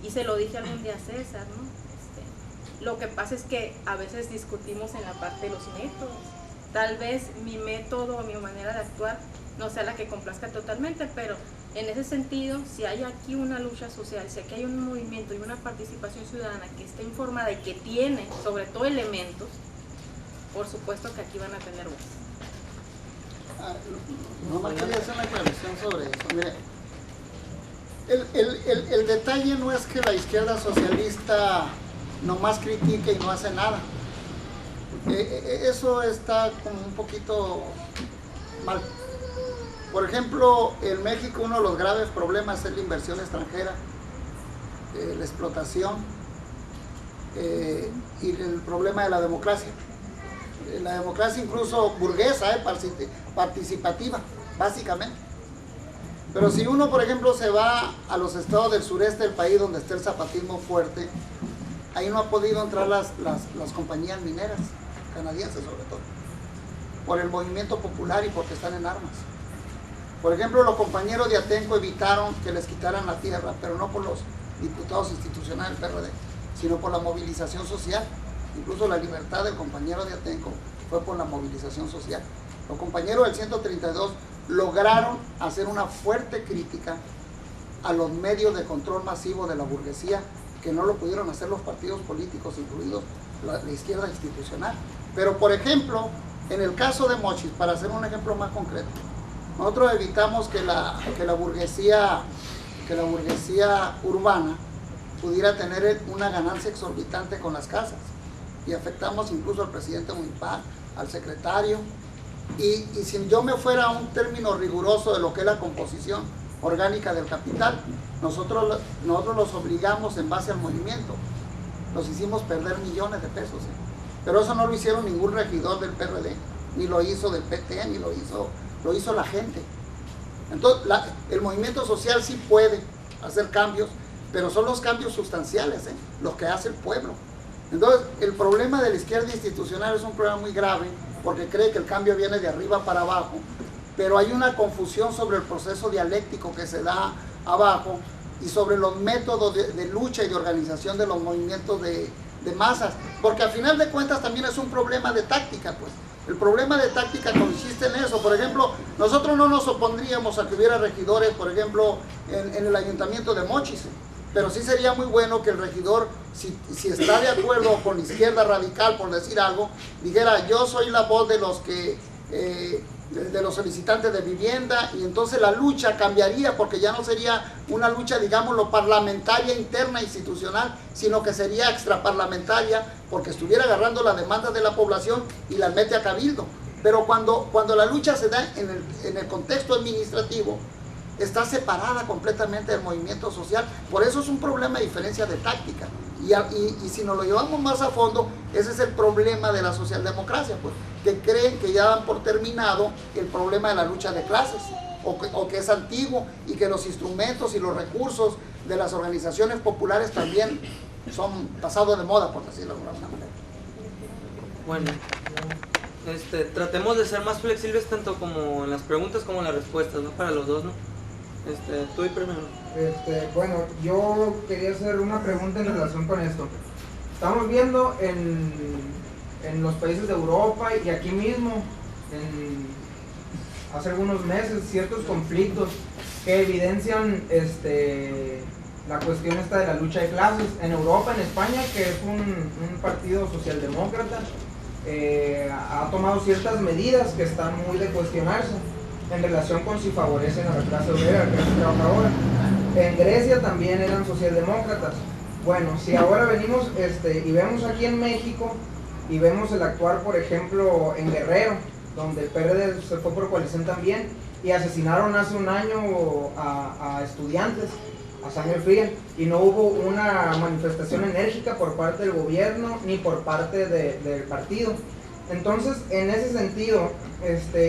Y se lo dije algún día a César, ¿no? Lo que pasa es que a veces discutimos en la parte de los métodos. Tal vez mi método o mi manera de actuar no sea la que complazca totalmente, pero en ese sentido, si hay aquí una lucha social, si aquí hay un movimiento y una participación ciudadana que está informada y que tiene, sobre todo, elementos, por supuesto que aquí van a tener voz. No quería hacer una aclaración sobre eso. Mire, el detalle no es que la izquierda socialista nomás critique y no hace nada. Eso está como un poquito mal. Por ejemplo, en México uno de los graves problemas es la inversión extranjera, la explotación y el problema de la democracia. La democracia incluso burguesa, participativa, básicamente. Pero si uno, por ejemplo, se va a los estados del sureste del país donde está el zapatismo fuerte, ahí no ha podido entrar las compañías mineras, canadienses sobre todo, por el movimiento popular y porque están en armas. Por ejemplo, los compañeros de Atenco evitaron que les quitaran la tierra, pero no por los diputados institucionales del PRD, sino por la movilización social. Incluso la libertad del compañero de Atenco fue por la movilización social. Los compañeros del 132 lograron hacer una fuerte crítica a los medios de control masivo de la burguesía, que no lo pudieron hacer los partidos políticos, incluidos la izquierda institucional. Pero, por ejemplo, en el caso de Mochis, para hacer un ejemplo más concreto, nosotros evitamos que la burguesía urbana pudiera tener una ganancia exorbitante con las casas, y afectamos incluso al presidente municipal, al secretario, y si yo me fuera a un término riguroso de lo que es la composición orgánica del capital, nosotros los obligamos en base al movimiento, los hicimos perder millones de pesos, pero eso no lo hicieron ningún regidor del PRD, ni lo hizo del PT, ni lo hizo la gente. Entonces, el movimiento social sí puede hacer cambios, pero son los cambios sustanciales, los que hace el pueblo. Entonces, el problema de la izquierda institucional es un problema muy grave, porque cree que el cambio viene de arriba para abajo, pero hay una confusión sobre el proceso dialéctico que se da abajo y sobre los métodos de lucha y de organización de los movimientos de masas, porque al final de cuentas también es un problema de táctica, pues. El problema de táctica consiste en eso. Por ejemplo, nosotros no nos opondríamos a que hubiera regidores, por ejemplo, en el ayuntamiento de Mochis, pero sí sería muy bueno que el regidor, si está de acuerdo con la izquierda radical, por decir algo, dijera: yo soy la voz de los solicitantes de vivienda, y entonces la lucha cambiaría, porque ya no sería una lucha, digámoslo, parlamentaria interna institucional, sino que sería extraparlamentaria, porque estuviera agarrando las demandas de la población y las mete a cabildo. Pero cuando la lucha se da en el contexto administrativo, está separada completamente del movimiento social. Por eso es un problema de diferencia de táctica. Y si nos lo llevamos más a fondo, ese es el problema de la socialdemocracia, pues, que creen que ya dan por terminado el problema de la lucha de clases, o que es antiguo, y que los instrumentos y los recursos de las organizaciones populares también son pasados de moda, por decirlo de alguna manera. Bueno, tratemos de ser más flexibles tanto como en las preguntas como en las respuestas, ¿no? Para los dos, ¿no? Tú y primero. Bueno, yo quería hacer una pregunta en relación con esto. Estamos viendo en los países de Europa y aquí mismo, hace algunos meses, ciertos conflictos que evidencian la cuestión esta de la lucha de clases. En Europa, en España, que es un partido socialdemócrata, ha tomado ciertas medidas que están muy de cuestionarse. en relación con si favorecen a la clase obrera, a la clase trabajadora. En Grecia también eran socialdemócratas. Bueno, si ahora venimos y vemos aquí en México y vemos el actuar, por ejemplo, en Guerrero, donde el PRD se fue por coalición también y asesinaron hace un año a estudiantes a sangre fría y no hubo una manifestación enérgica por parte del gobierno ni por parte del partido. Entonces, en ese sentido,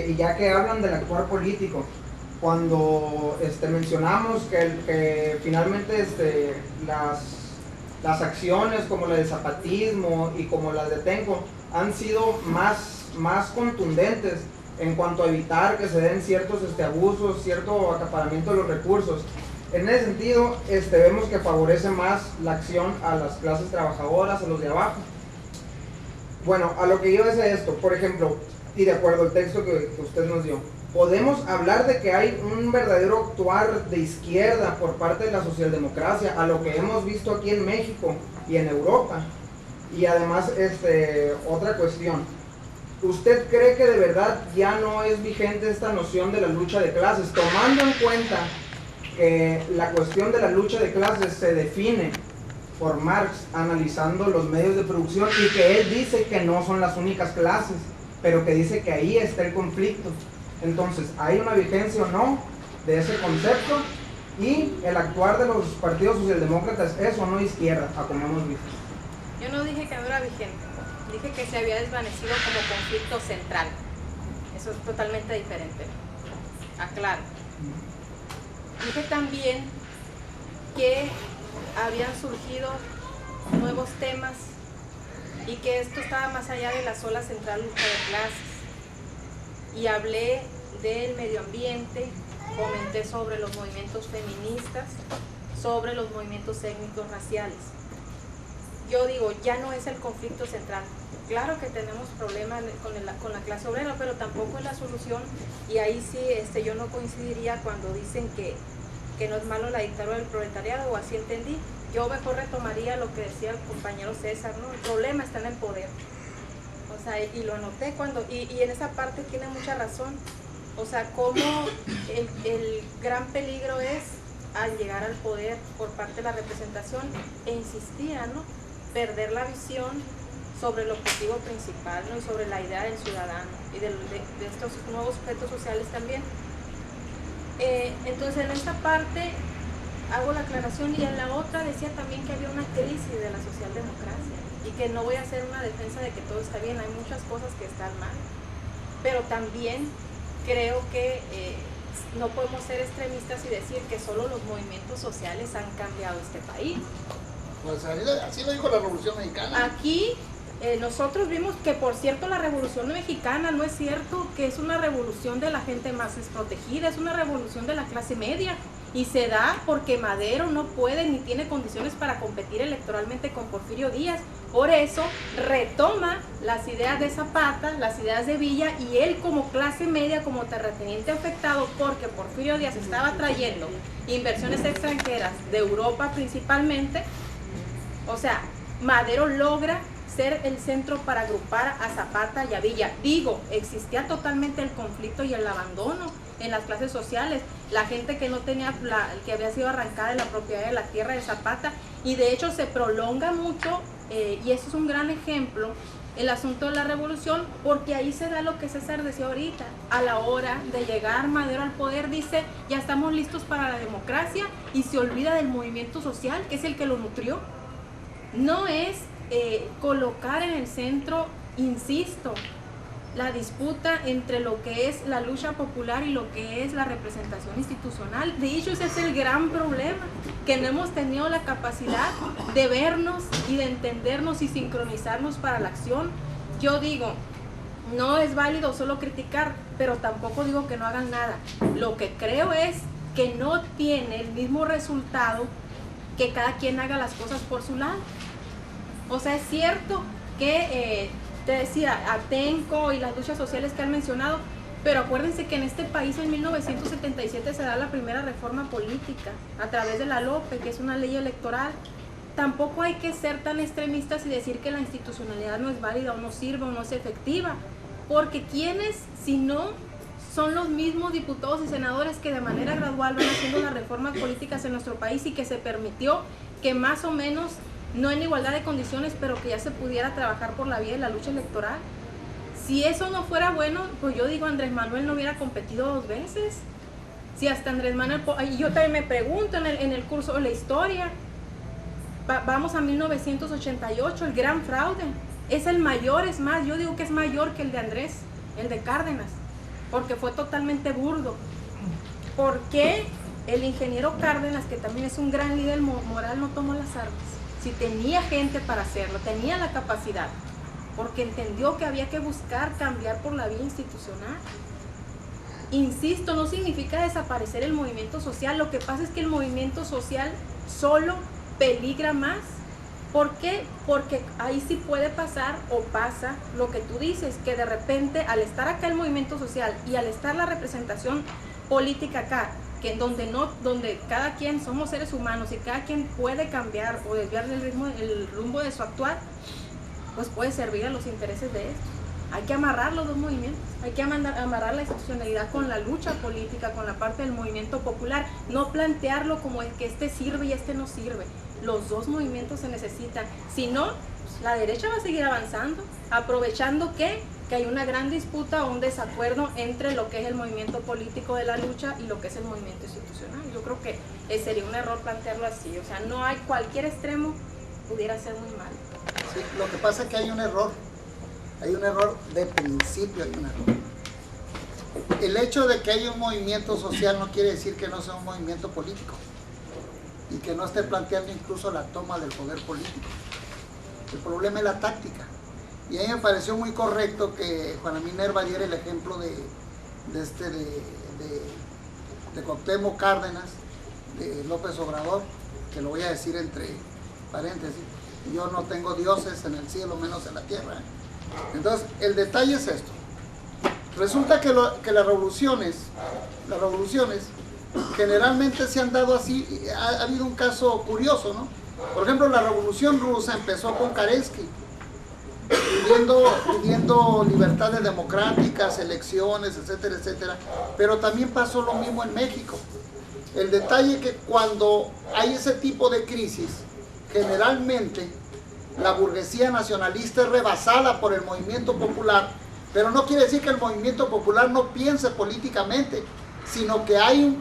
y ya que hablan del actuar político, cuando mencionamos que finalmente las acciones como la de zapatismo y como las de Tenco han sido más contundentes en cuanto a evitar que se den ciertos abusos, cierto acaparamiento de los recursos. En ese sentido, vemos que favorece más la acción a las clases trabajadoras, a los de abajo. Bueno, a lo que yo es esto, por ejemplo, y de acuerdo al texto que usted nos dio, podemos hablar de que hay un verdadero actuar de izquierda por parte de la socialdemocracia, a lo que hemos visto aquí en México y en Europa. Y además, otra cuestión, ¿usted cree que de verdad ya no es vigente esta noción de la lucha de clases, tomando en cuenta que la cuestión de la lucha de clases se define por Marx analizando los medios de producción y que él dice que no son las únicas clases, pero que dice que ahí está el conflicto? Entonces, ¿hay una vigencia o no de ese concepto? Y el actuar de los partidos socialdemócratas es o no izquierda, a como hemos visto. Yo no dije que no era vigente, dije que se había desvanecido como conflicto central. Eso es totalmente diferente. Aclaro. Dije también que habían surgido nuevos temas y que esto estaba más allá de la sola central lucha de clases. Y hablé del medio ambiente, comenté sobre los movimientos feministas, sobre los movimientos étnicos raciales. Yo digo, ya no es el conflicto central. Claro que tenemos problemas con la clase obrera, pero tampoco es la solución. Y ahí sí yo no coincidiría cuando dicen que no es malo la dictadura del proletariado, o así entendí. Yo mejor retomaría lo que decía el compañero César, ¿no? El problema está en el poder. O sea, y lo anoté y en esa parte tiene mucha razón. O sea, cómo el gran peligro es al llegar al poder por parte de la representación, e insistía, ¿no? Perder la visión sobre el objetivo principal, ¿no? Y sobre la idea del ciudadano y de estos nuevos sujetos sociales también. Entonces, en esta parte hago la aclaración, y en la otra decía también que había una crisis de la socialdemocracia y que no voy a hacer una defensa de que todo está bien, hay muchas cosas que están mal, pero también creo que no podemos ser extremistas y decir que solo los movimientos sociales han cambiado este país. Pues así lo dijo la Revolución Mexicana. Aquí nosotros vimos que, por cierto, la Revolución Mexicana no es cierto que es una revolución de la gente más desprotegida, es una revolución de la clase media, y se da porque Madero no puede ni tiene condiciones para competir electoralmente con Porfirio Díaz. Por eso retoma las ideas de Zapata, las ideas de Villa, y él como clase media, como terrateniente afectado porque Porfirio Díaz estaba trayendo inversiones extranjeras de Europa principalmente. O sea, Madero logra ser el centro para agrupar a Zapata y a Villa. Digo, existía totalmente el conflicto y el abandono en las clases sociales, la gente que no tenía, que había sido arrancada de la propiedad de la tierra de Zapata, y de hecho se prolonga mucho, y eso es un gran ejemplo, el asunto de la revolución, porque ahí se da lo que César decía ahorita. A la hora de llegar Madero al poder, dice, ya estamos listos para la democracia, y se olvida del movimiento social, que es el que lo nutrió. No es colocar en el centro, insisto, la disputa entre lo que es la lucha popular y lo que es la representación institucional. De hecho, ese es el gran problema, que no hemos tenido la capacidad de vernos y de entendernos y sincronizarnos para la acción. Yo digo, no es válido solo criticar, pero tampoco digo que no hagan nada. Lo que creo es que no tiene el mismo resultado que cada quien haga las cosas por su lado. O sea, es cierto que te decía, Atenco y las luchas sociales que han mencionado, pero acuérdense que en este país en 1977 se da la primera reforma política a través de la LOPE, que es una ley electoral. Tampoco hay que ser tan extremistas y decir que la institucionalidad no es válida o no sirve o no es efectiva, porque quienes, si no son los mismos diputados y senadores que de manera gradual van haciendo las reformas políticas en nuestro país y que se permitió que más o menos, no en igualdad de condiciones, pero que ya se pudiera trabajar por la vía de la lucha electoral. Si eso no fuera bueno, pues yo digo, Andrés Manuel no hubiera competido 2 veces. Si hasta Andrés Manuel, yo también me pregunto en el curso de la historia, vamos a 1988, el gran fraude, es el mayor, es más, yo digo que es mayor que el de Andrés, el de Cárdenas, porque fue totalmente burdo. ¿Por qué el ingeniero Cárdenas, que también es un gran líder moral, no tomó las armas? Si tenía gente para hacerlo, tenía la capacidad, porque entendió que había que buscar cambiar por la vía institucional. Insisto, no significa desaparecer el movimiento social, lo que pasa es que el movimiento social solo peligra más. ¿Por qué? Porque ahí sí puede pasar o pasa lo que tú dices, que de repente al estar acá el movimiento social y al estar la representación política acá, que donde cada quien somos seres humanos y cada quien puede cambiar o desviar el rumbo de su actuar, pues puede servir a los intereses de esto. Hay que amarrar los dos movimientos, hay que amarrar la institucionalidad con la lucha política, con la parte del movimiento popular, no plantearlo como el que este sirve y este no sirve. Los dos movimientos se necesitan, si no, pues la derecha va a seguir avanzando, aprovechando que hay una gran disputa o un desacuerdo entre lo que es el movimiento político de la lucha y lo que es el movimiento institucional. Yo creo que sería un error plantearlo así, o sea, no hay cualquier extremo, pudiera ser muy malo. Sí, lo que pasa es que hay un error de principio, hay un error. El hecho de que haya un movimiento social no quiere decir que no sea un movimiento político y que no esté planteando incluso la toma del poder político. El problema es la táctica. Y a mí me pareció muy correcto que Juana Minerva diera el ejemplo de Cuauhtémoc Cárdenas, de López Obrador, que lo voy a decir entre paréntesis: yo no tengo dioses en el cielo, menos en la tierra. Entonces, el detalle es esto. Resulta que las revoluciones generalmente se han dado así. Ha habido un caso curioso, ¿no? Por ejemplo, la Revolución Rusa empezó con Kerensky, pidiendo libertades democráticas, elecciones, etcétera, etcétera. Pero también pasó lo mismo en México. El detalle es que cuando hay ese tipo de crisis, generalmente la burguesía nacionalista es rebasada por el movimiento popular, pero no quiere decir que el movimiento popular no piense políticamente, sino que hay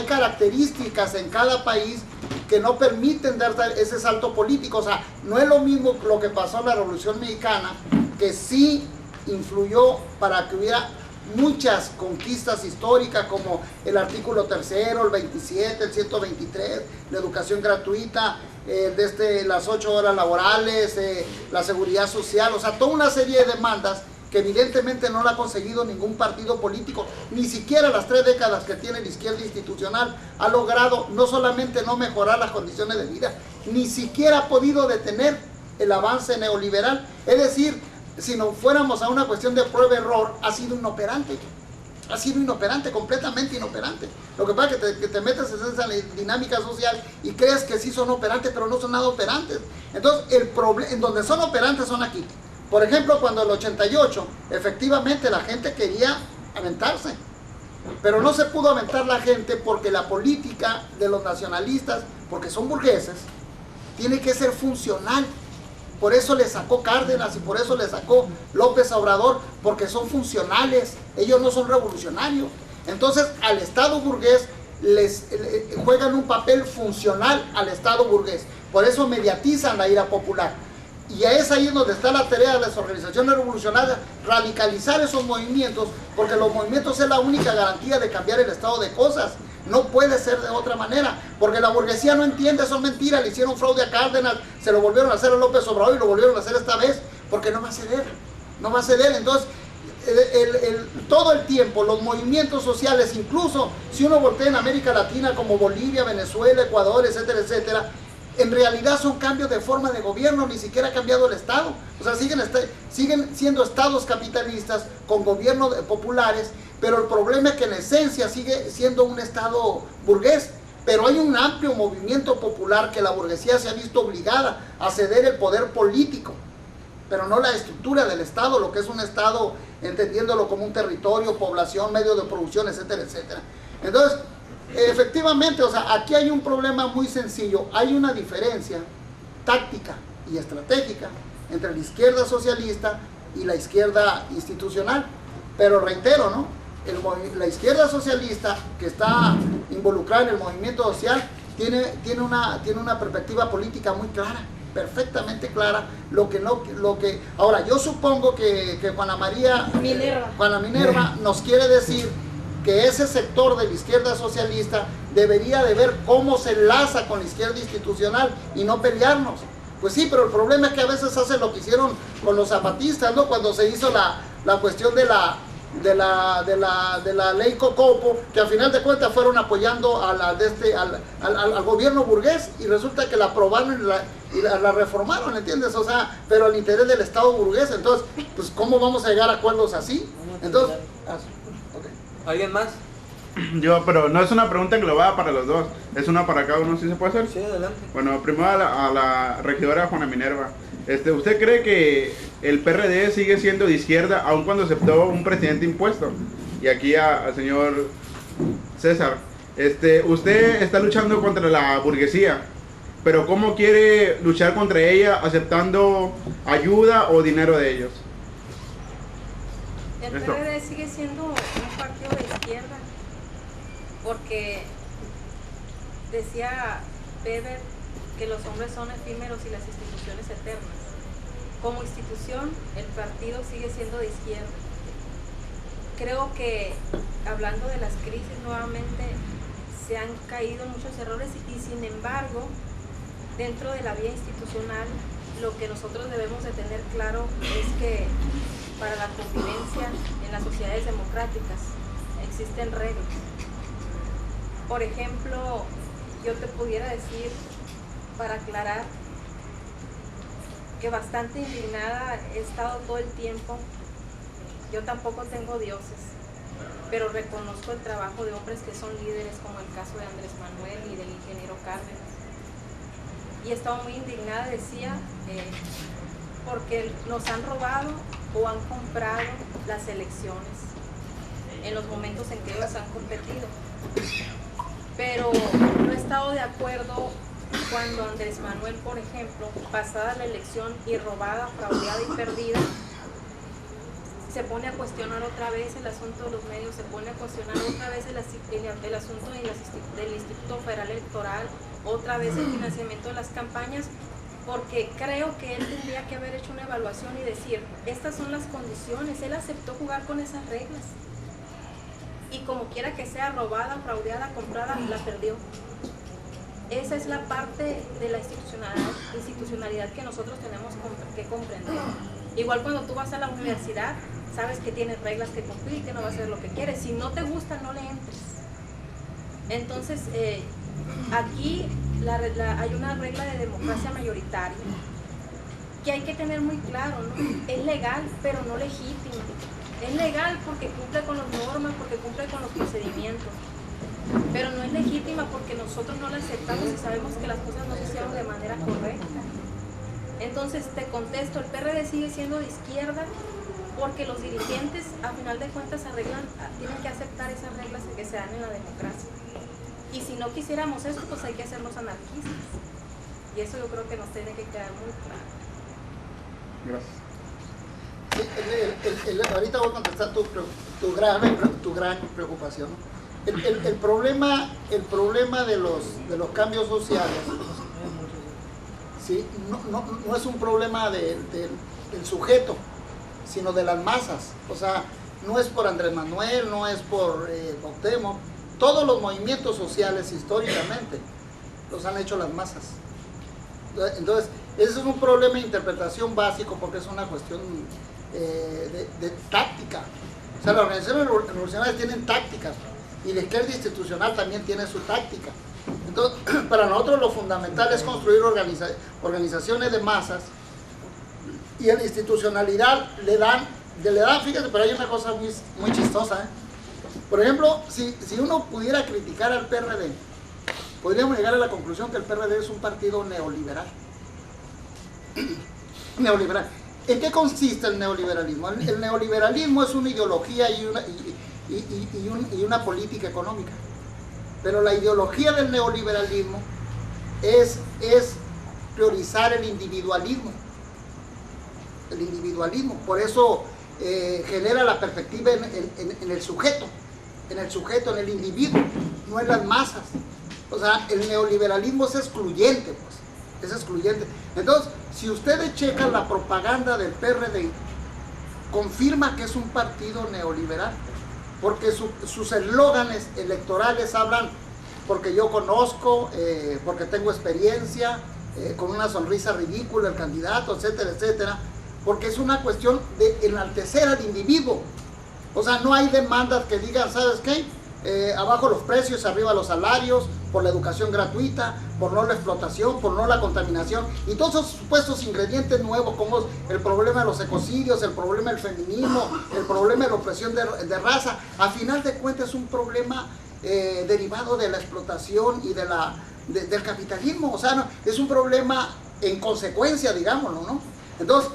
características en cada país que no permiten dar ese salto político. O sea, no es lo mismo lo que pasó en la Revolución Mexicana, que sí influyó para que hubiera muchas conquistas históricas, como el artículo 3º, el 27, el 123, la educación gratuita, las 8 horas laborales, la seguridad social, o sea, toda una serie de demandas que evidentemente no la ha conseguido ningún partido político. Ni siquiera las 3 décadas que tiene la izquierda institucional ha logrado no solamente no mejorar las condiciones de vida, ni siquiera ha podido detener el avance neoliberal. Es decir, si no fuéramos a una cuestión de prueba-error, ha sido inoperante. Ha sido inoperante, completamente inoperante. Lo que pasa es que te metes en esa dinámica social y crees que sí son operantes, pero no son nada operantes. Entonces, el problema, en donde son operantes son aquí. Por ejemplo, cuando el 88, efectivamente la gente quería aventarse, pero no se pudo aventar la gente porque la política de los nacionalistas, porque son burgueses, tiene que ser funcional. Por eso le sacó Cárdenas y por eso le sacó López Obrador, porque son funcionales, ellos no son revolucionarios. Entonces al Estado burgués les juegan un papel funcional al Estado burgués, por eso mediatizan la ira popular. Y es ahí donde está la tarea de las organizaciones revolucionarias, radicalizar esos movimientos, porque los movimientos es la única garantía de cambiar el estado de cosas. No puede ser de otra manera, porque la burguesía no entiende, son mentiras, le hicieron fraude a Cárdenas, se lo volvieron a hacer a López Obrador y lo volvieron a hacer esta vez, porque no va a ceder, no va a ceder. Entonces, todo el tiempo los movimientos sociales, incluso si uno voltea en América Latina como Bolivia, Venezuela, Ecuador, etcétera, etcétera, en realidad son cambios de forma de gobierno, ni siquiera ha cambiado el Estado. O sea, siguen siendo estados capitalistas con gobiernos populares, pero el problema es que en esencia sigue siendo un Estado burgués. Pero hay un amplio movimiento popular que la burguesía se ha visto obligada a ceder el poder político. pero no la estructura del Estado, lo que es un Estado, entendiéndolo como un territorio, población, medio de producción, etcétera, etcétera. Entonces, efectivamente, o sea, aquí hay un problema muy sencillo, hay una diferencia táctica y estratégica entre la izquierda socialista y la izquierda institucional, pero reitero, ¿no? La izquierda socialista que está involucrada en el movimiento social tiene una perspectiva política muy clara, perfectamente clara, ahora yo supongo que Juana Minerva nos quiere decir que ese sector de la izquierda socialista debería de ver cómo se enlaza con la izquierda institucional y no pelearnos. Pues sí, pero el problema es que a veces hacen lo que hicieron con los zapatistas, ¿no? Cuando se hizo la cuestión de la ley Cocopo, que al final de cuentas fueron apoyando al gobierno burgués, y resulta que la aprobaron y la reformaron, ¿entiendes? O sea, pero al interés del Estado burgués. Entonces, pues ¿cómo vamos a llegar a acuerdos así? Entonces, okay. ¿Alguien más? Yo, pero no es una pregunta englobada para los dos, es una para cada uno, ¿sí se puede hacer? Sí, adelante. Bueno, primero a la regidora Juana Minerva. ¿Usted cree que el PRD sigue siendo de izquierda aun cuando aceptó un presidente impuesto? Y aquí al señor César, usted está luchando contra la burguesía, pero ¿cómo quiere luchar contra ella aceptando ayuda o dinero de ellos? El PRD sigue siendo un partido de izquierda, porque decía Weber que los hombres son efímeros y las instituciones eternas. Como institución, el partido sigue siendo de izquierda. Creo que, hablando de las crisis nuevamente, se han caído muchos errores y sin embargo, dentro de la vía institucional, lo que nosotros debemos de tener claro es que para la convivencia en las sociedades democráticas existen reglas. Por ejemplo, yo te pudiera decir, para aclarar, que bastante indignada he estado todo el tiempo. Yo tampoco tengo dioses, pero reconozco el trabajo de hombres que son líderes, como el caso de Andrés Manuel y del ingeniero Cárdenas. Y he estado muy indignada, decía, porque nos han robado o han comprado las elecciones en los momentos en que ellos han competido. Pero no he estado de acuerdo cuando Andrés Manuel, por ejemplo, pasada la elección y robada, fraudeada y perdida, se pone a cuestionar otra vez el asunto de los medios, se pone a cuestionar otra vez el asunto del Instituto Federal Electoral, otra vez el financiamiento de las campañas, porque creo que él tendría que haber hecho una evaluación y decir, estas son las condiciones, él aceptó jugar con esas reglas. Y como quiera que sea, robada, fraudeada, comprada, la perdió. Esa es la parte de la institucionalidad que nosotros tenemos que comprender. Igual cuando tú vas a la universidad, sabes que tienes reglas que cumplir, que no vas a hacer lo que quieres. Si no te gusta, no le entres. Entonces, aquí hay una regla de democracia mayoritaria que hay que tener muy claro, ¿no? Es legal, pero no legítima. Es legal porque cumple con las normas, porque cumple con los procedimientos, pero no es legítima porque nosotros no la aceptamos y sabemos que las cosas no se hicieron de manera correcta. Entonces te contesto, el PRD sigue siendo de izquierda porque los dirigentes a final de cuentas tienen que aceptar esas reglas que se dan en la democracia. Y si no quisiéramos esto, pues hay que hacernos anarquistas. Y eso yo creo que nos tiene que quedar muy claro. Gracias. Ahorita voy a contestar tu gran preocupación. El problema de los cambios sociales, ¿sí? no es un problema del sujeto, sino de las masas. O sea, no es por Andrés Manuel, no es por Cuauhtémoc. Todos los movimientos sociales históricamente los han hecho las masas. Entonces, ese es un problema de interpretación básico porque es una cuestión de táctica. O sea, las organizaciones revolucionarias tienen tácticas y la izquierda institucional también tiene su táctica. Entonces, para nosotros lo fundamental es construir organizaciones de masas, y a la institucionalidad le dan, fíjate, pero hay una cosa muy chistosa, ¿eh? Por ejemplo, si uno pudiera criticar al PRD, podríamos llegar a la conclusión que el PRD es un partido neoliberal. ¿En qué consiste el neoliberalismo? El neoliberalismo es una ideología y una política económica. Pero la ideología del neoliberalismo es priorizar el individualismo. El individualismo. Por eso genera la perspectiva en el sujeto, en el individuo, no en las masas. O sea, el neoliberalismo es excluyente, pues. Es excluyente. Entonces, si ustedes checan la propaganda del PRD, confirma que es un partido neoliberal, porque sus eslóganes electorales hablan porque yo conozco, porque tengo experiencia, con una sonrisa ridícula el candidato, etcétera, etcétera, porque es una cuestión de enaltecer al individuo. O sea, no hay demandas que digan, ¿sabes qué? Abajo los precios, arriba los salarios, por la educación gratuita, por no la explotación, por no la contaminación, y todos esos supuestos ingredientes nuevos, como el problema de los ecocidios, el problema del feminismo, el problema de la opresión de raza. A final de cuentas es un problema derivado de la explotación y del capitalismo. O sea, no, es un problema en consecuencia, digámoslo, ¿no? Entonces,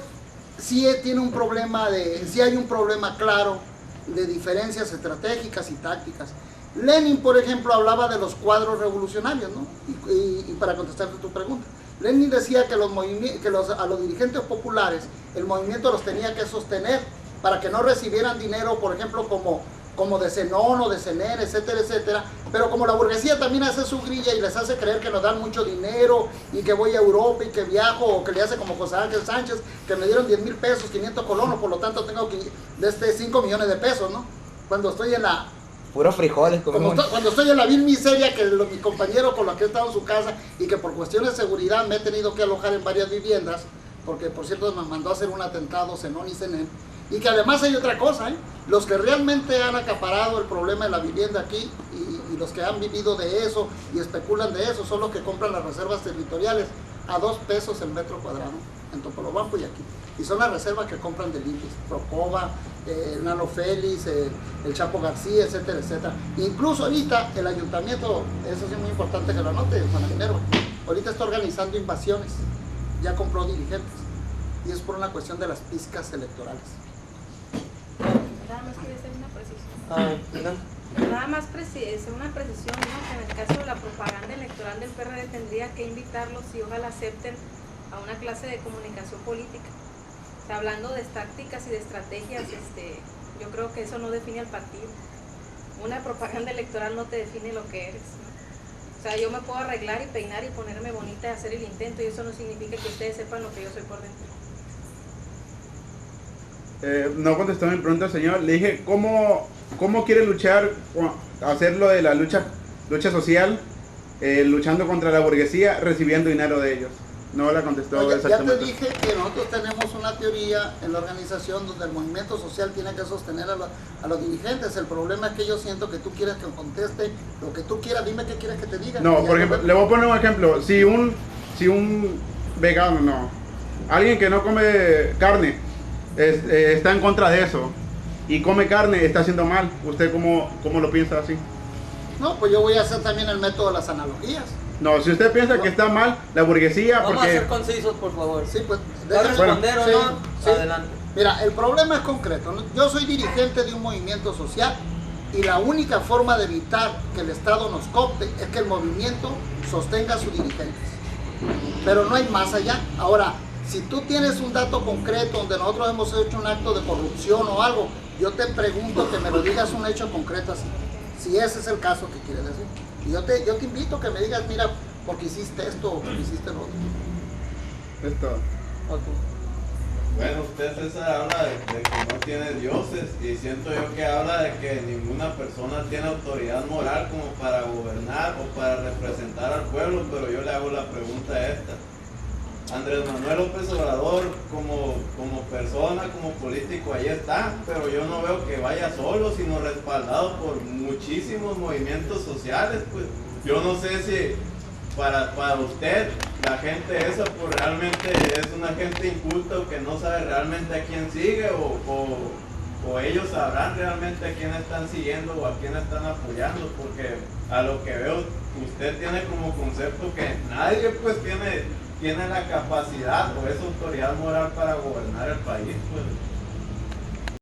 sí tiene un problema sí hay un problema claro de diferencias estratégicas y tácticas. Lenin, por ejemplo, hablaba de los cuadros revolucionarios, ¿no? Y para contestarte tu pregunta, Lenin decía que a los dirigentes populares el movimiento los tenía que sostener para que no recibieran dinero, por ejemplo, como de Zenón o de Zenén, etcétera, etcétera. Pero como la burguesía también hace su grilla y les hace creer que nos dan mucho dinero y que voy a Europa y que viajo, o que le hace como José Ángel Sánchez, que me dieron 10,000 pesos, 500 colonos, por lo tanto tengo 5 millones de pesos, ¿no? Cuando estoy en la... Puros frijoles. Cuando estoy en la vil miseria que mi compañero con los que he estado en su casa y que por cuestiones de seguridad me he tenido que alojar en varias viviendas, porque por cierto me mandó a hacer un atentado Zenón y Zenén. Y que además hay otra cosa, los que realmente han acaparado el problema de la vivienda aquí y los que han vivido de eso y especulan de eso son los que compran las reservas territoriales a 2 pesos el metro cuadrado en Topolobampo y aquí. Y son las reservas que compran del INPES, Procova, el Nano Félix, el Chapo García, etcétera, etcétera. Incluso ahorita el ayuntamiento, eso sí es muy importante que lo anote, Juana Minerva, ahorita está organizando invasiones, ya compró dirigentes y es por una cuestión de las pizcas electorales. Nada más quería hacer una precisión. Nada más hacer una precisión, ¿no? Que en el caso de la propaganda electoral del PRD tendría que invitarlos y ojalá acepten a una clase de comunicación política. O sea, hablando de tácticas y de estrategias, yo creo que eso no define al partido. Una propaganda electoral no te define lo que eres, ¿no? O sea, yo me puedo arreglar y peinar y ponerme bonita y hacer el intento, y eso no significa que ustedes sepan lo que yo soy por dentro. No contestó mi pregunta, señor. Le dije, ¿cómo quiere luchar, hacer lo de la lucha social, luchando contra la burguesía, recibiendo dinero de ellos? No la contestó. Oye, exactamente. ya te dije que nosotros tenemos una teoría en la organización donde el movimiento social tiene que sostener a los dirigentes. El problema es que yo siento que tú quieres que conteste lo que tú quieras. Dime qué quieres que te diga. No, por ejemplo, le voy a poner un ejemplo. Si un vegano, no, alguien que no come carne, está en contra de eso y come carne, está haciendo mal. ¿Usted cómo lo piensa así? No, pues yo voy a hacer también el método de las analogías. No, si usted piensa que está mal la burguesía, Vamos porque... a ser concisos, por favor. Sí, pues... ¿Va a responder o sí, no? sí. Adelante. Mira, el problema es concreto, ¿no? Yo soy dirigente de un movimiento social y la única forma de evitar que el Estado nos coopte es que el movimiento sostenga a sus dirigentes. Pero no hay más allá. Ahora, si tú tienes un dato concreto donde nosotros hemos hecho un acto de corrupción o algo, yo te pregunto que me lo digas un hecho concreto así, si ese es el caso que quieres decir. Y yo te invito a que me digas, mira, porque hiciste esto o porque hiciste lo otro. Es todo. Okay. Bueno, usted, César, habla de que no tiene dioses, y siento yo que habla de que ninguna persona tiene autoridad moral como para gobernar o para representar al pueblo, pero yo le hago la pregunta esta. Andrés Manuel López Obrador como persona, como político, ahí está, pero yo no veo que vaya solo, sino respaldado por muchísimos movimientos sociales. Pues yo no sé si para usted la gente esa pues realmente es una gente inculta o que no sabe realmente a quién sigue, o ellos sabrán realmente a quién están siguiendo o a quién están apoyando, porque a lo que veo usted tiene como concepto que nadie pues tiene tiene la capacidad o esa autoridad moral para gobernar el país, pues.